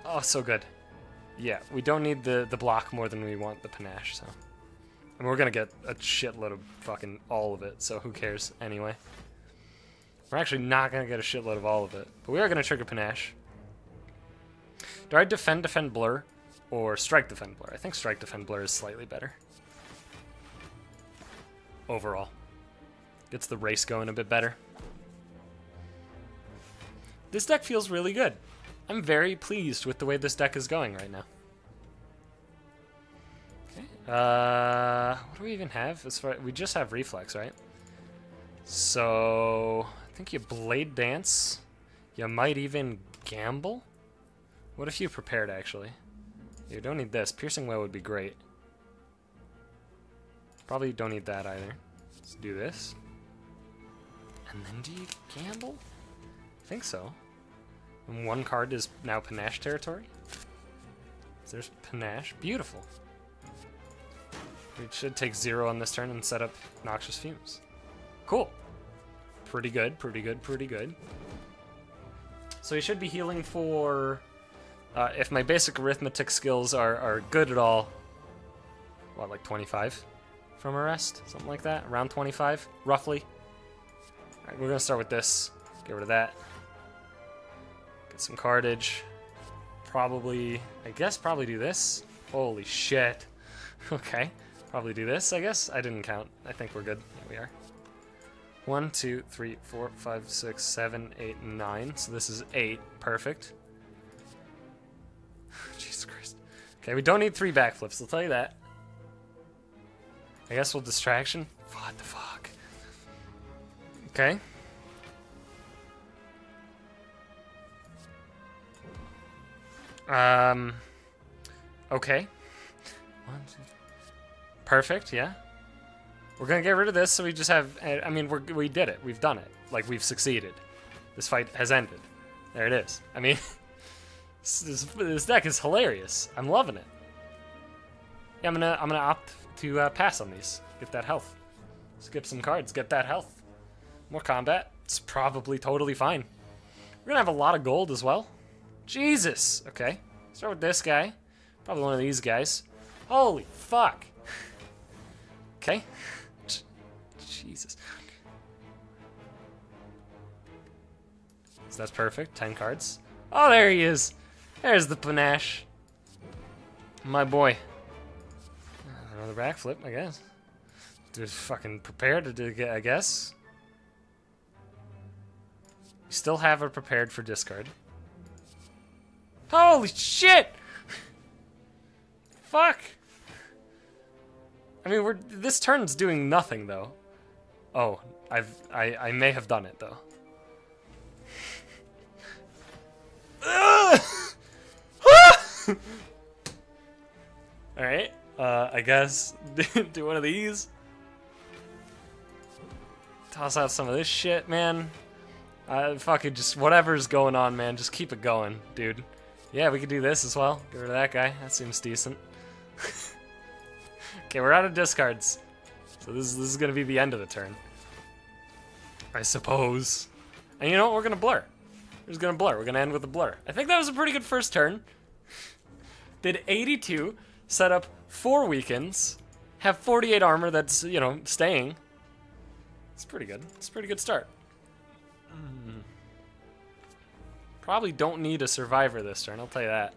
Speaker 1: Oh, so good. Yeah, we don't need the block more than we want the Panache, so. And we're gonna get a shitload of fucking all of it, so who cares anyway. We're actually not gonna get a shitload of all of it, but we are gonna trigger Panache. Do I defend Blur, or strike defend Blur? I think strike defend Blur is slightly better. Overall. Gets the race going a bit better. This deck feels really good. I'm very pleased with the way this deck is going right now. Okay. What do we even have? As far, we just have Reflex, right? So I think you Blade Dance. You might even gamble. What if you prepared actually? You don't need this. Piercing Wail would be great. Probably don't need that either. Let's do this. And then do you gamble? I think so. And 1 card is now Panache territory. So there's Panache. Beautiful. We should take 0 on this turn and set up Noxious Fumes. Cool. Pretty good, pretty good, pretty good. So he should be healing for... if my basic arithmetic skills are good at all, what, like 25 from a rest? Something like that? Around 25, roughly. Alright, we're gonna start with this. Get rid of that. Get some cardage. Probably, I guess probably do this. Holy shit. Okay. Probably do this, I guess. I didn't count. I think we're good. Here we are. 1, 2, 3, 4, 5, 6, 7, 8, 9. So this is 8. Perfect. Jesus Christ. Okay, we don't need 3 backflips, I'll tell you that. I guess we'll distraction. What the fuck? Okay. Okay. 1, 2, 3. Perfect, yeah. We're gonna get rid of this, so we just have... I mean, we did it. We've done it. Like, we've succeeded. This fight has ended. There it is. I mean... This deck is hilarious. I'm loving it. Yeah, I'm gonna opt to pass on these. Get that health. Skip some cards. Get that health. More combat. It's probably totally fine. We're gonna have a lot of gold as well. Jesus. Okay. Start with this guy. Probably one of these guys. Holy fuck. Okay. Jesus. So that's perfect. 10 cards. Oh, there he is. There's the Panache. My boy. Another backflip, I guess. Just fucking prepared to do, I guess. You still have it prepared for discard. Holy shit! Fuck! I mean, this turn's doing nothing, though. Oh, I may have done it, though. Alright, I guess do one of these. Toss out some of this shit, man. Fucking just whatever's going on, man. Just keep it going, dude. Yeah, we could do this as well. Get rid of that guy. That seems decent. Okay, we're out of discards. So this is gonna be the end of the turn, I suppose. And you know what? We're gonna blur. We're just gonna blur. We're gonna end with a blur. I think that was a pretty good first turn. Did 82, set up 4 weakens, have 48 armor that's, you know, staying. It's pretty good. It's a pretty good start. Probably don't need a survivor this turn, I'll tell you that.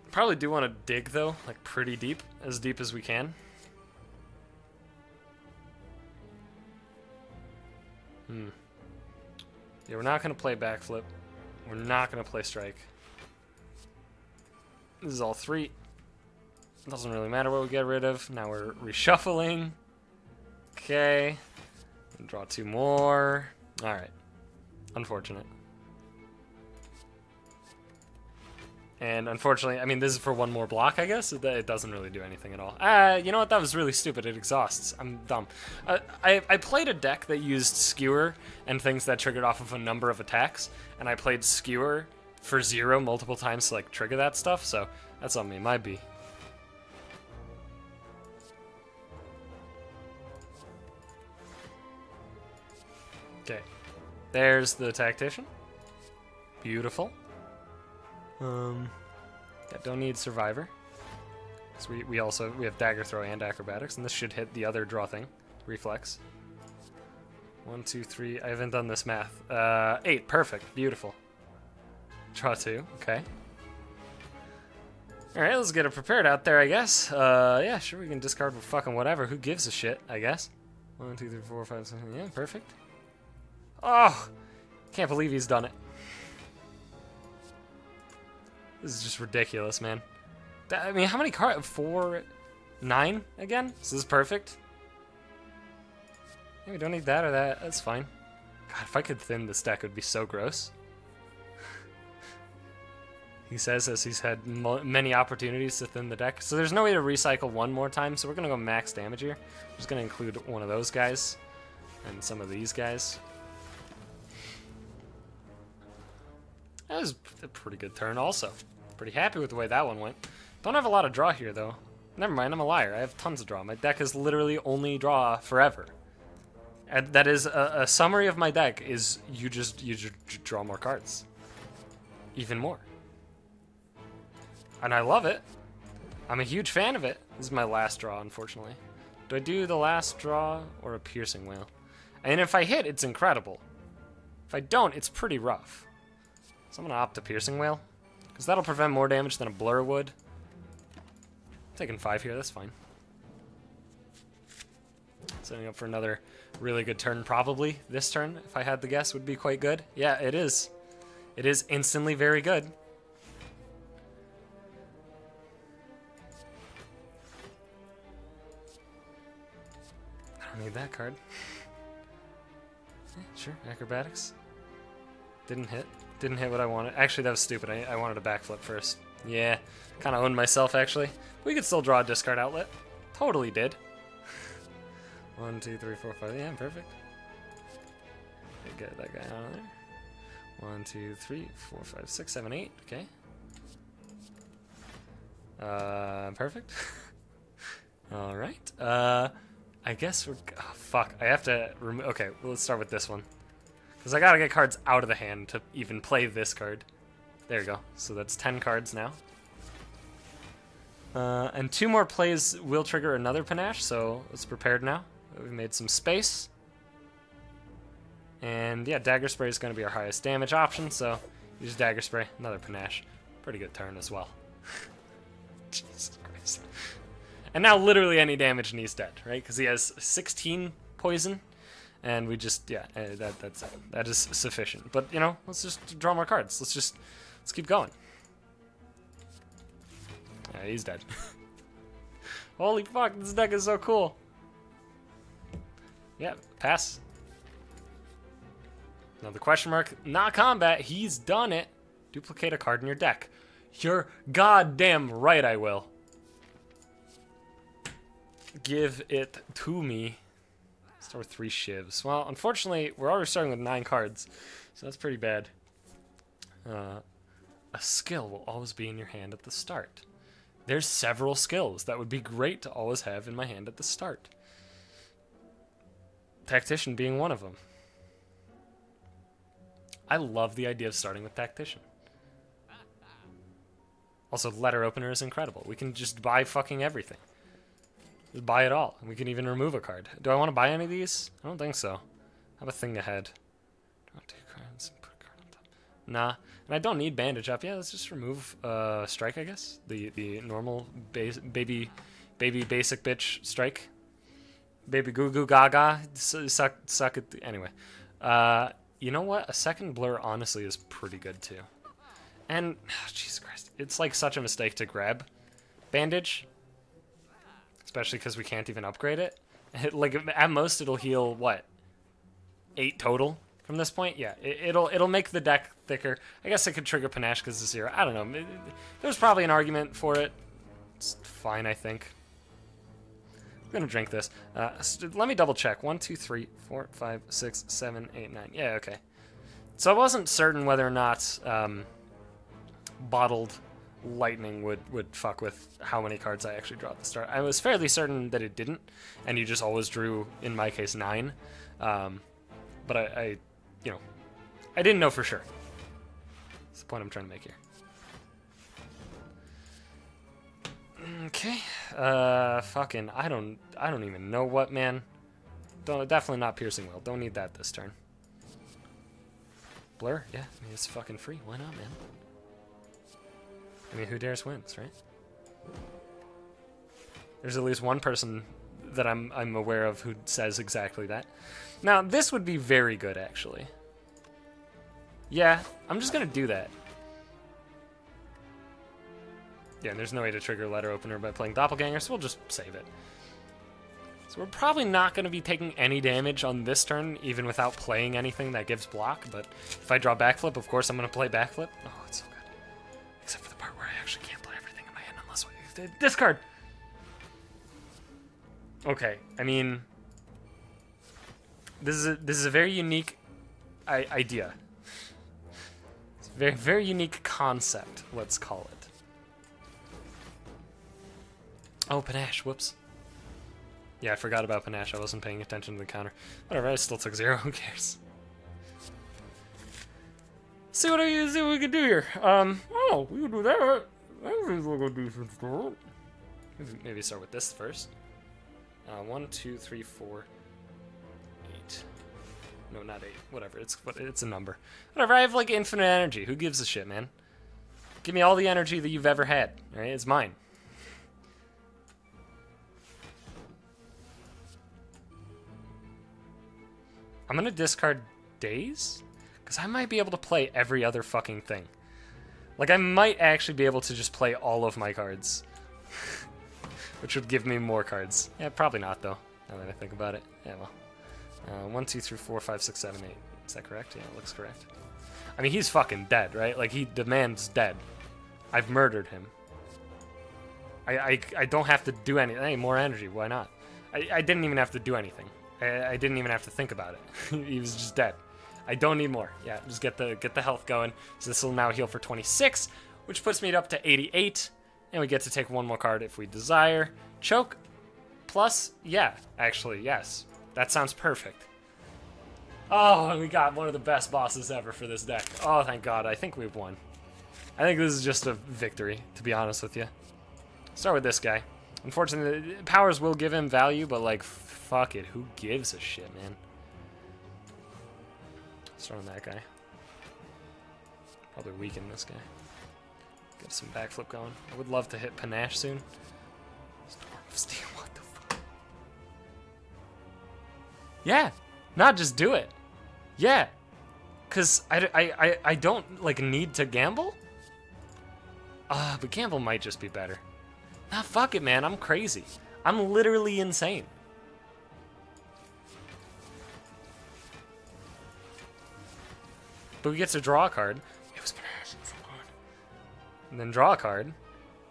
Speaker 1: Probably do want to dig, though, like pretty deep as we can. Yeah, we're not going to play backflip. We're not going to play strike. This is all 3. Doesn't really matter what we get rid of. Now we're reshuffling. Okay. Draw 2 more. Alright. Unfortunate. And unfortunately, I mean, this is for 1 more block, I guess. It doesn't really do anything at all. You know what? That was really stupid. It exhausts. I'm dumb. I played a deck that used Skewer and things that triggered off of a number of attacks, and I played Skewer for 0 multiple times to, like, trigger that stuff, so that's on me. My B. Okay. There's the Tactician. Beautiful. Yeah, don't need Survivor. So we have Dagger Throw and Acrobatics, and this should hit the other draw thing. Reflex. 1, 2, 3. I haven't done this math. 8. Perfect. Beautiful. Draw 2. Okay. Alright, let's get it prepared out there, I guess. Yeah, sure, we can discard for fucking whatever. Who gives a shit, I guess. 1, 2, 3, 4, 5, 6. Yeah, perfect. Oh! Can't believe he's done it. This is just ridiculous, man. I mean, how many cards? 4, 9 again? So this is perfect. Yeah, we don't need that or that. That's fine. God, if I could thin this deck, it would be so gross. He says as he's had many opportunities to thin the deck. So there's no way to recycle 1 more time, so we're going to go max damage here. I'm just going to include one of those guys and some of these guys. That was a pretty good turn also. Pretty happy with the way that one went. Don't have a lot of draw here, though. Never mind, I'm a liar. I have tons of draw. My deck is literally only draw forever. And that is a summary of my deck is you just draw more cards. Even more. And I love it. I'm a huge fan of it. This is my last draw, unfortunately. Do I do the last draw or a piercing whale? And if I hit, it's incredible. If I don't, it's pretty rough. So I'm going to opt a piercing whale. Because that'll prevent more damage than a blur would. I'm taking 5 here, that's fine. Setting up for another really good turn, probably. This turn, if I had to guess, would be quite good. Yeah, it is. It is instantly very good. I don't need that card. Yeah, sure, acrobatics. Didn't hit. Didn't hit what I wanted. Actually, that was stupid. I wanted a backflip first. Yeah, kind of owned myself, actually. We could still draw a discard outlet. Totally did. 1, 2, 3, 4, 5. Yeah, perfect. Okay, get that guy out of there. 1, 2, 3, 4, 5, 6, 7, 8. Okay. Perfect. All right. I guess we're... Oh, fuck. I have to... Okay, well, let's start with this one. Because I gotta get cards out of the hand to even play this card. There you go. So that's 10 cards now. And 2 more plays will trigger another panache, so it's prepared now. We've made some space. And yeah, Dagger Spray is going to be our highest damage option, so use Dagger Spray, another panache. Pretty good turn as well. Jesus Christ. And now literally any damage and he's dead, right? Because he has 16 poison and we just, yeah, that's it. That is sufficient. But, you know, let's just draw more cards. Let's keep going. Yeah, he's dead. Holy fuck, this deck is so cool. Yeah, pass. Now the question mark, not combat, he's done it. Duplicate a card in your deck. You're goddamn right I will. Give it to me. Start with 3 shivs. Well, unfortunately, we're already starting with 9 cards, so that's pretty bad. A skill will always be in your hand at the start. There's several skills that would be great to always have in my hand at the start. Tactician being one of them. I love the idea of starting with Tactician. Also, Letter Opener is incredible. We can just buy fucking everything. Just buy it all. We can even remove a card. Do I want to buy any of these? I don't think so. I have a thing ahead. Do I want 2 cards and put a card on top? Nah. And I don't need Bandage Up. Yeah, let's just remove Strike, I guess. The normal baby basic bitch Strike. Baby goo goo gaga. Suck it. Anyway. You know what? A second Blur honestly is pretty good too. And, oh, Jesus Christ, it's like such a mistake to grab Bandage. Especially because we can't even upgrade it. Like, at most it'll heal, what? 8 total from this point? Yeah, it'll make the deck thicker. I guess it could trigger Panache because it's 0. I don't know. There's probably an argument for it. It's fine, I think. I'm gonna drink this. Let me double check. 1, 2, 3, 4, 5, 6, 7, 8, 9. Yeah, okay. So I wasn't certain whether or not bottled lightning would fuck with how many cards I actually draw at the start. I was fairly certain that it didn't, and you just always drew, in my case, 9. But I you know, I didn't know for sure. That's the point I'm trying to make here. Okay, fucking, I don't even know what, man. Definitely not Piercing Will. Don't need that this turn. Blur, yeah, I mean, it's fucking free. Why not, man? I mean, who dares wins, right? There's at least one person that I'm aware of who says exactly that. Now, this would be very good, actually. Yeah, I'm just gonna do that. Yeah, and there's no way to trigger Letter Opener by playing Doppelganger, so we'll just save it. So we're probably not going to be taking any damage on this turn, even without playing anything that gives block, but if I draw Backflip, of course I'm going to play Backflip. Oh, it's so good. Except for the part where I actually can't play everything in my hand unless I discard! Okay, I mean, this is a very unique idea. It's a very, very unique concept, let's call it. Oh, Panache, whoops. Yeah, I forgot about Panache. I wasn't paying attention to the counter. Whatever, I still took 0. Who cares? See what we can do here. Oh, we can do that. That seems like a decent start. Maybe start with this first. 1, 2, 3, 4, 8. No, not 8. Whatever. It's a number. Whatever. I have like infinite energy. Who gives a shit, man? Give me all the energy that you've ever had. All right, it's mine. I'm gonna discard Daze, because I might be able to play every other fucking thing. Like, I might actually be able to just play all of my cards. Which would give me more cards. Yeah, probably not, though, now that I think about it. Yeah, well. 1, 2, 3, 4, 5, 6, 7, 8. Is that correct? Yeah, it looks correct. I mean, he's fucking dead, right? Like, the man's dead. I've murdered him. I don't have to do anything. Hey, more energy, why not? I didn't even have to do anything. I didn't even have to think about it. He was just dead. I don't need more. Yeah, just get the health going. So this will now heal for 26, which puts me up to 88, and we get to take 1 more card if we desire. Choke, plus, yeah, actually, yes. That sounds perfect. Oh, and we got one of the best bosses ever for this deck. Oh, thank God. I think we've won. I think this is just a victory, to be honest with you. Start with this guy. Unfortunately, powers will give him value, but, like, fuck it. Who gives a shit, man? Start on that guy. Probably weaken this guy. Get some backflip going. I would love to hit Panache soon. Storm of Steel, what the fuck? Yeah! Not just do it. Yeah. Because I don't, like, need to gamble? But gamble might just be better. Nah, fuck it, man. I'm crazy. I'm literally insane. But we get to draw a card. It was so good. And then draw a card.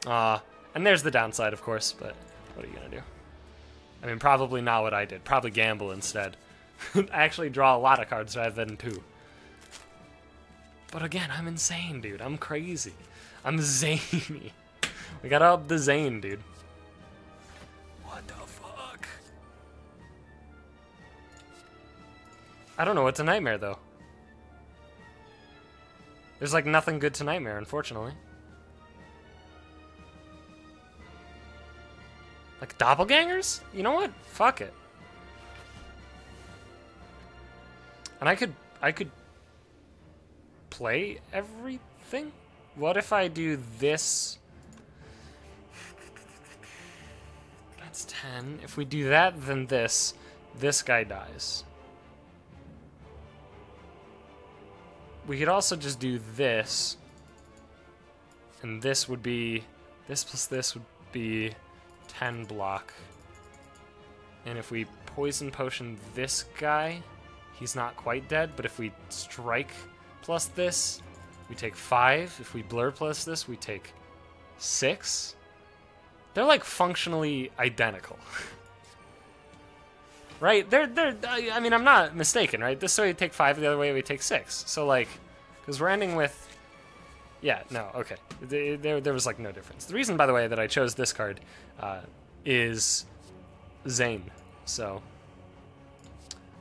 Speaker 1: And there's the downside, of course, but what are you gonna do? I mean, probably not what I did. Probably gamble instead. Actually draw a lot of cards rather than 2. But again, I'm insane, dude. I'm crazy. I'm zany. We gotta up the zane, dude. What the fuck? I don't know what to nightmare, though. There's like nothing good to nightmare, unfortunately. Like doppelgangers? You know what? Fuck it. And I could play everything? What if I do this? That's 10. If we do that, then this guy dies. We could also just do this. And this would be, this plus this would be 10 block. And if we poison potion this guy, he's not quite dead, but if we strike plus this, we take 5. If we blur plus this, we take 6. They're like functionally identical. Right? I mean, I'm not mistaken, right? This way we take 5, the other way we take 6. So like, because we're ending with, yeah, no, okay. There was like no difference. The reason, by the way, that I chose this card is Zane. So,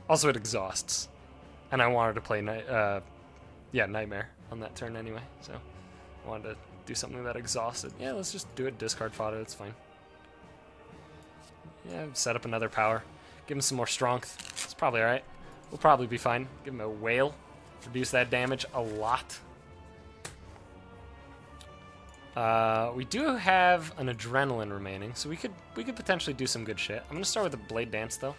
Speaker 1: also it exhausts. And I wanted to play Nightmare on that turn anyway, so I wanted to do something that exhausted. Yeah, let's just do it, discard fodder, it's fine. Yeah, set up another power. Give him some more strength. It's probably alright. We'll probably be fine. Give him a whale. Reduce that damage a lot. We do have an adrenaline remaining, so we could potentially do some good shit. I'm gonna start with the Blade Dance though.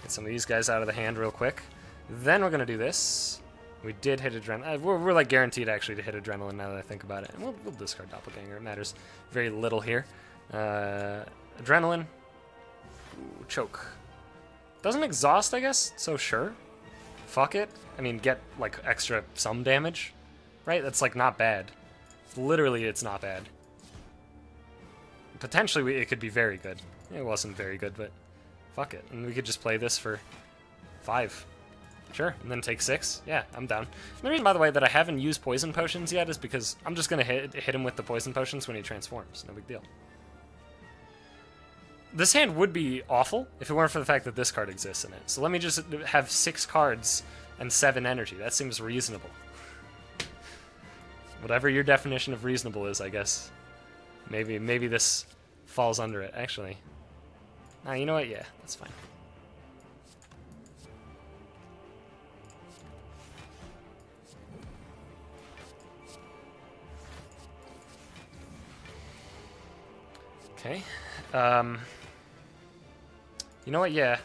Speaker 1: Get some of these guys out of the hand real quick. Then we're gonna do this. We did hit adrenaline. We're like guaranteed actually to hit adrenaline now that I think about it. And we'll discard doppelganger. It matters very little here. Adrenaline. Ooh, choke. Doesn't exhaust, I guess. So sure. Fuck it. I mean, get like extra some damage, right? That's like not bad. Literally, it's not bad. Potentially, it could be very good. It wasn't very good, but fuck it. And we could just play this for 5. Sure, and then take 6. Yeah, I'm down. And the reason, by the way, that I haven't used poison potions yet is because I'm just gonna hit him with the poison potions when he transforms. No big deal. This hand would be awful if it weren't for the fact that this card exists in it. So let me just have 6 cards and 7 energy. That seems reasonable. Whatever your definition of reasonable is, I guess. Maybe this falls under it, actually. Nah, you know what? Yeah, that's fine. Okay. You know what? Yeah.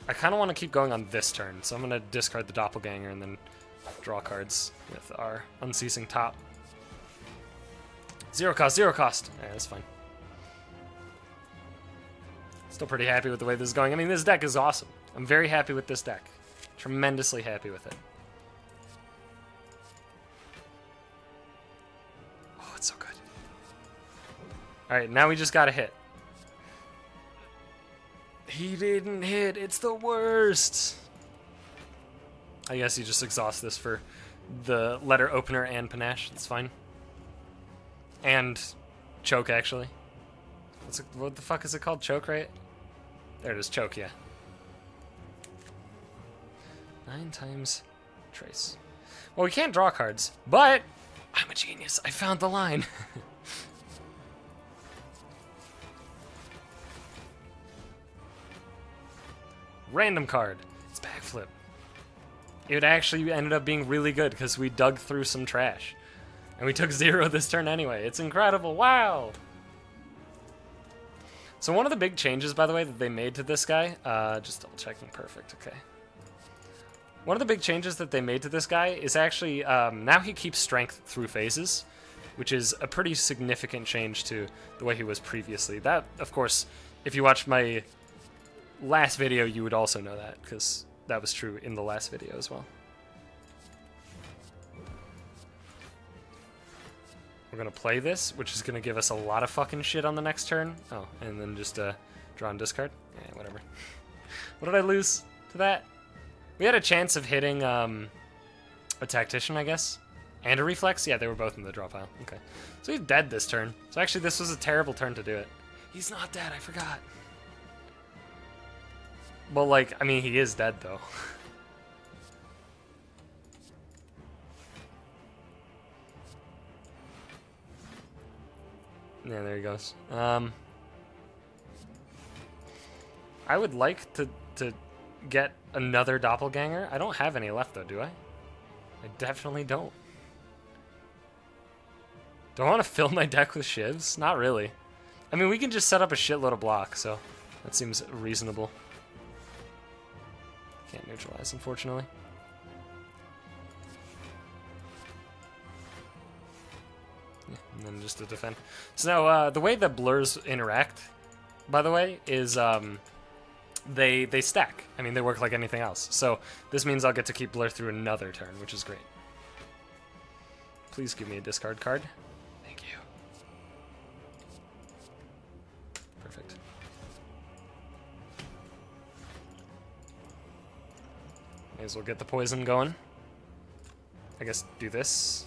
Speaker 1: I kind of want to keep going on this turn, so I'm going to discard the doppelganger and then draw cards with our unceasing top. 0 cost, 0 cost. Alright, that's fine. Still pretty happy with the way this is going. I mean, this deck is awesome. I'm very happy with this deck. Tremendously happy with it. Oh, it's so good. Alright, now we just gotta hit. He didn't hit. It's the worst. I guess you just exhaust this for the letter opener and panache. That's fine. And choke, actually. What the fuck is it called? Choke, right? There it is. Choke, yeah. 9 times trace. Well, we can't draw cards, but I'm a genius. I found the line. Random card. It's backflip. It actually ended up being really good because we dug through some trash. And we took 0 this turn anyway. It's incredible. Wow. So one of the big changes, by the way, that they made to this guy, just double checking, perfect, okay. One of the big changes that they made to this guy is actually now he keeps strength through phases, which is a pretty significant change to the way he was previously. That, of course, if you watched my last video, you would also know that, because that was true in the last video as well. We're going to play this, which is going to give us a lot of fucking shit on the next turn. Oh, and then just draw and discard? Yeah, whatever. What did I lose to that? We had a chance of hitting a tactician, I guess. And a reflex? Yeah, they were both in the draw pile. Okay. So he's dead this turn. So actually, this was a terrible turn to do it. He's not dead, I forgot. Well, like, I mean, he is dead, though. Yeah, there he goes. I would like to get another doppelganger. I don't have any left, though, do I? I definitely don't. Do I want to fill my deck with shivs? Not really. I mean, we can just set up a shitload of block, so that seems reasonable. Can't neutralize, unfortunately. Yeah, and then just to defend. So now, the way that blurs interact, by the way, is they stack. I mean, they work like anything else. So this means I'll get to keep blur through another turn, which is great. Please give me a discard card. Thank you. Perfect. May as well get the poison going. I guess do this.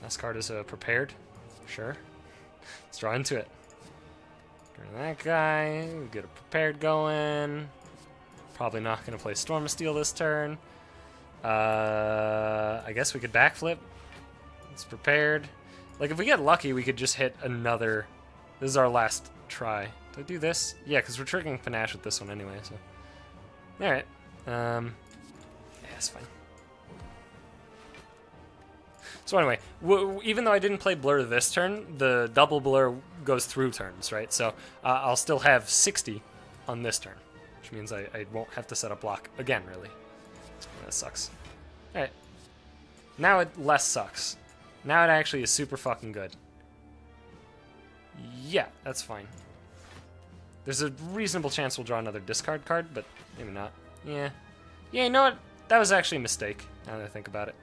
Speaker 1: Last card is prepared. Sure. Let's draw into it. Turn that guy. Get a prepared going. Probably not going to play Storm of Steel this turn. I guess we could backflip. It's prepared. Like, if we get lucky, we could just hit another. This is our last try. Do I do this? Yeah, because we're triggering Panache with this one anyway, so. Alright. Yeah, it's fine. So anyway, even though I didn't play blur this turn, the double blur goes through turns, right? So I'll still have 60 on this turn, which means I won't have to set up block again, really. That sucks. Alright. Now it less sucks. Now it actually is super fucking good. Yeah, that's fine. There's a reasonable chance we'll draw another discard card, but maybe not. Yeah. Yeah, you know what? That was actually a mistake, now that I think about it.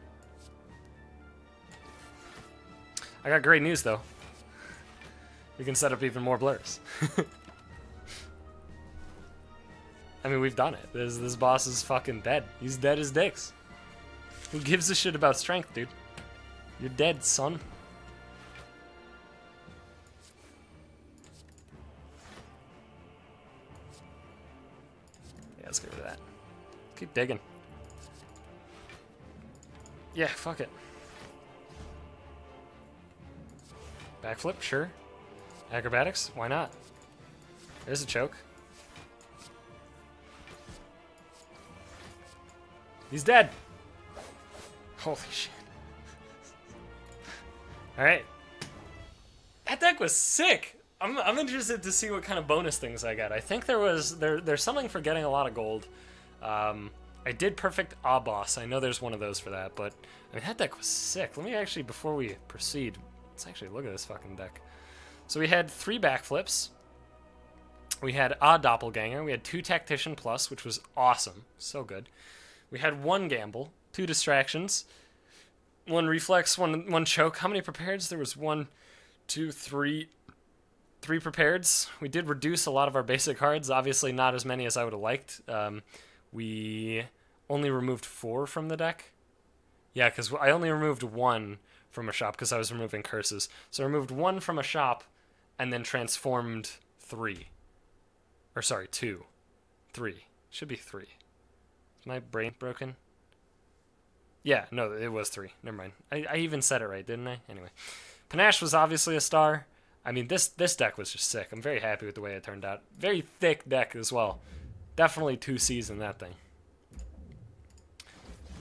Speaker 1: I got great news, though. We can set up even more blurs. I mean, we've done it. This boss is fucking dead. He's dead as dicks. Who gives a shit about strength, dude? You're dead, son. Yeah, let's get rid of that. Keep digging. Yeah, fuck it. Backflip, sure. Acrobatics, why not? There's a choke. He's dead! Holy shit. Alright. That deck was sick! I'm interested to see what kind of bonus things I got. I think there's something for getting a lot of gold. I did perfect boss. I know there's one of those for that, but I mean, that deck was sick. Let me actually, before we proceed, let's actually look at this fucking deck. So we had 3 backflips. We had a doppelganger. We had 2 tactician plus, which was awesome. So good. We had 1 gamble, 2 distractions, 1 reflex, one choke. How many prepareds? There was 1, 2, 3 prepareds. We did reduce a lot of our basic cards. Obviously not as many as I would have liked. We only removed 4 from the deck. Yeah, because I only removed 1 from a shop because I was removing curses. So I removed 1 from a shop and then transformed 3. Or sorry, 2. 3. Should be 3. Is my brain broken? Yeah, no, it was 3. Never mind. I even said it right, didn't I? Anyway. Panache was obviously a star. I mean, this deck was just sick. I'm very happy with the way it turned out. Very thick deck as well. Definitely 2 C's in that thing.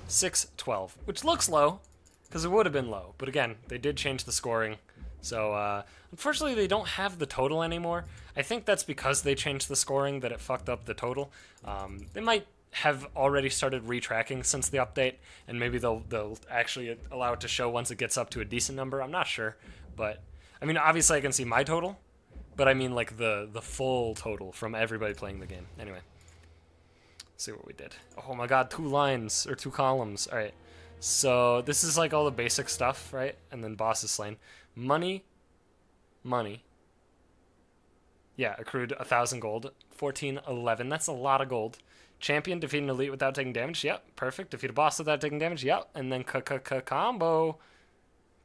Speaker 1: 6-12, which looks low, because it would have been low. But again, they did change the scoring. So, unfortunately, they don't have the total anymore. I think that's because they changed the scoring that it fucked up the total. They might have already started retracking since the update, and maybe they'll actually allow it to show once it gets up to a decent number. I'm not sure, but I mean, obviously I can see my total, but I mean like the full total from everybody playing the game. Anyway, let's see what we did. Oh my god, 2 lines or 2 columns. All right, so this is like all the basic stuff, right? And then boss is slain. Money. Yeah, accrued 1,000 gold. 1411. That's a lot of gold. Champion, defeat an elite without taking damage. Yep, perfect. Defeat a boss without taking damage. Yep. And then combo.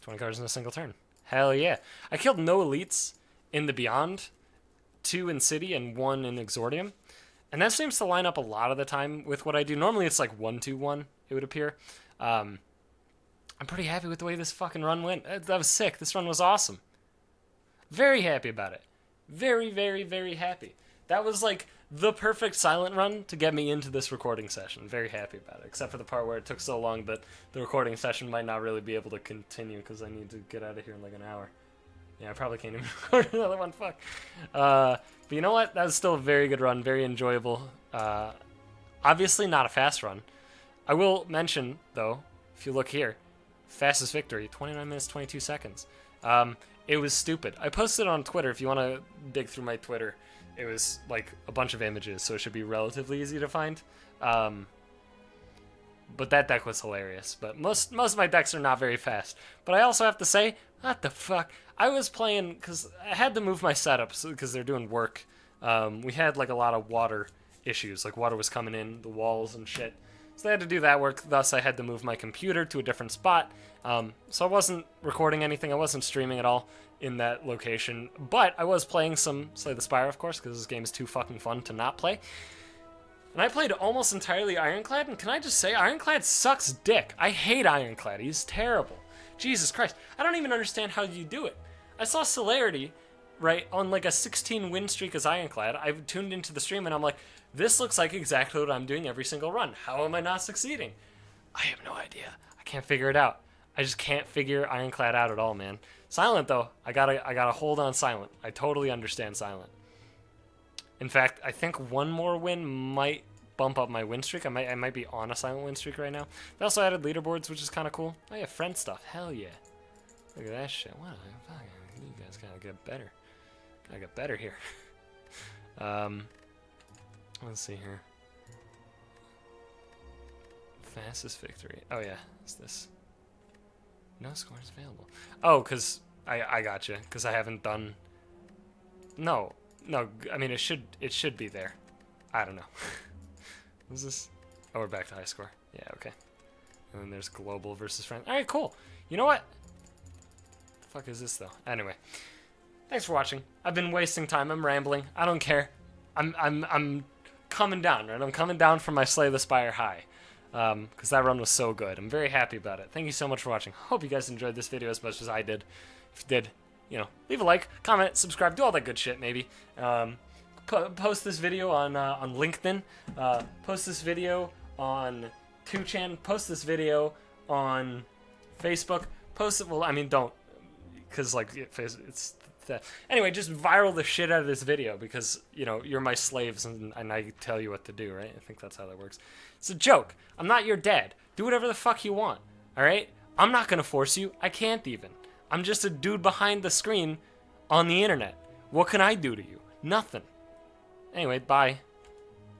Speaker 1: 20 cards in a single turn. Hell yeah. I killed no elites in the Beyond, 2 in City, and 1 in Exordium. And that seems to line up a lot of the time with what I do. Normally it's like 1-2-1, it would appear. I'm pretty happy with the way this fucking run went. That was sick. This run was awesome. Very happy about it. Very, very, very happy. That was like the perfect silent run to get me into this recording session. Very happy about it, except for the part where it took so long that the recording session might not really be able to continue because I need to get out of here in like an hour. Yeah, I probably can't even record another one, fuck. But you know what? That was still a very good run, very enjoyable. Obviously not a fast run. I will mention, though, if you look here, fastest victory, 29 minutes, 22 seconds. It was stupid. I posted on Twitter. If you want to dig through my Twitter, it was like a bunch of images, so it should be relatively easy to find. But that deck was hilarious. But most of my decks are not very fast. But I also have to say, what the fuck? I was playing, because I had to move my setups because they're doing work. We had like a lot of water issues. Like water was coming in, the walls and shit. So I had to do that work, thus I had to move my computer to a different spot. So I wasn't recording anything, I wasn't streaming at all in that location. But I was playing some Slay the Spire, of course, because this game is too fucking fun to not play. And I played almost entirely Ironclad, and can I just say, Ironclad sucks dick. I hate Ironclad, he's terrible. Jesus Christ, I don't even understand how you do it. I saw Celerity, right, on like a 16 win streak as Ironclad. I tuned into the stream and I'm like, this looks like exactly what I'm doing every single run. How am I not succeeding? I have no idea. I can't figure it out. I just can't figure Ironclad out at all, man. Silent, though. I gotta hold on Silent. I totally understand Silent. In fact, I think one more win might bump up my win streak. I might be on a Silent win streak right now. They also added leaderboards, which is kind of cool. Oh yeah, friend stuff. Hell yeah. Look at that shit. What the fuck? You guys gotta get better. Gotta get better here. Let's see here. Fastest victory. Oh yeah, it's this. No scores available. Oh, cause I gotcha. Cause I haven't done. No. I mean it should be there. I don't know. What's this? Oh, we're back to high score. Yeah, okay. And then there's global versus friend. All right, cool. You know what? The fuck is this though? Anyway, thanks for watching. I've been wasting time. I'm rambling. I don't care. I'm coming down, right? I'm coming down from my Slay the Spire high. Because that run was so good. I'm very happy about it. Thank you so much for watching. Hope you guys enjoyed this video as much as I did. If you did, you know, leave a like, comment, subscribe, do all that good shit, maybe. Post this video on LinkedIn. Post this video on 2chan. Post this video on Facebook. Post it, well, I mean, don't. Because, like, it's that. Anyway, just viral the shit out of this video because, you know, you're my slaves and I tell you what to do, right? I think that's how that works. It's a joke. I'm not your dad. Do whatever the fuck you want, all right? I'm not going to force you. I can't even. I'm just a dude behind the screen on the internet. What can I do to you? Nothing. Anyway, bye.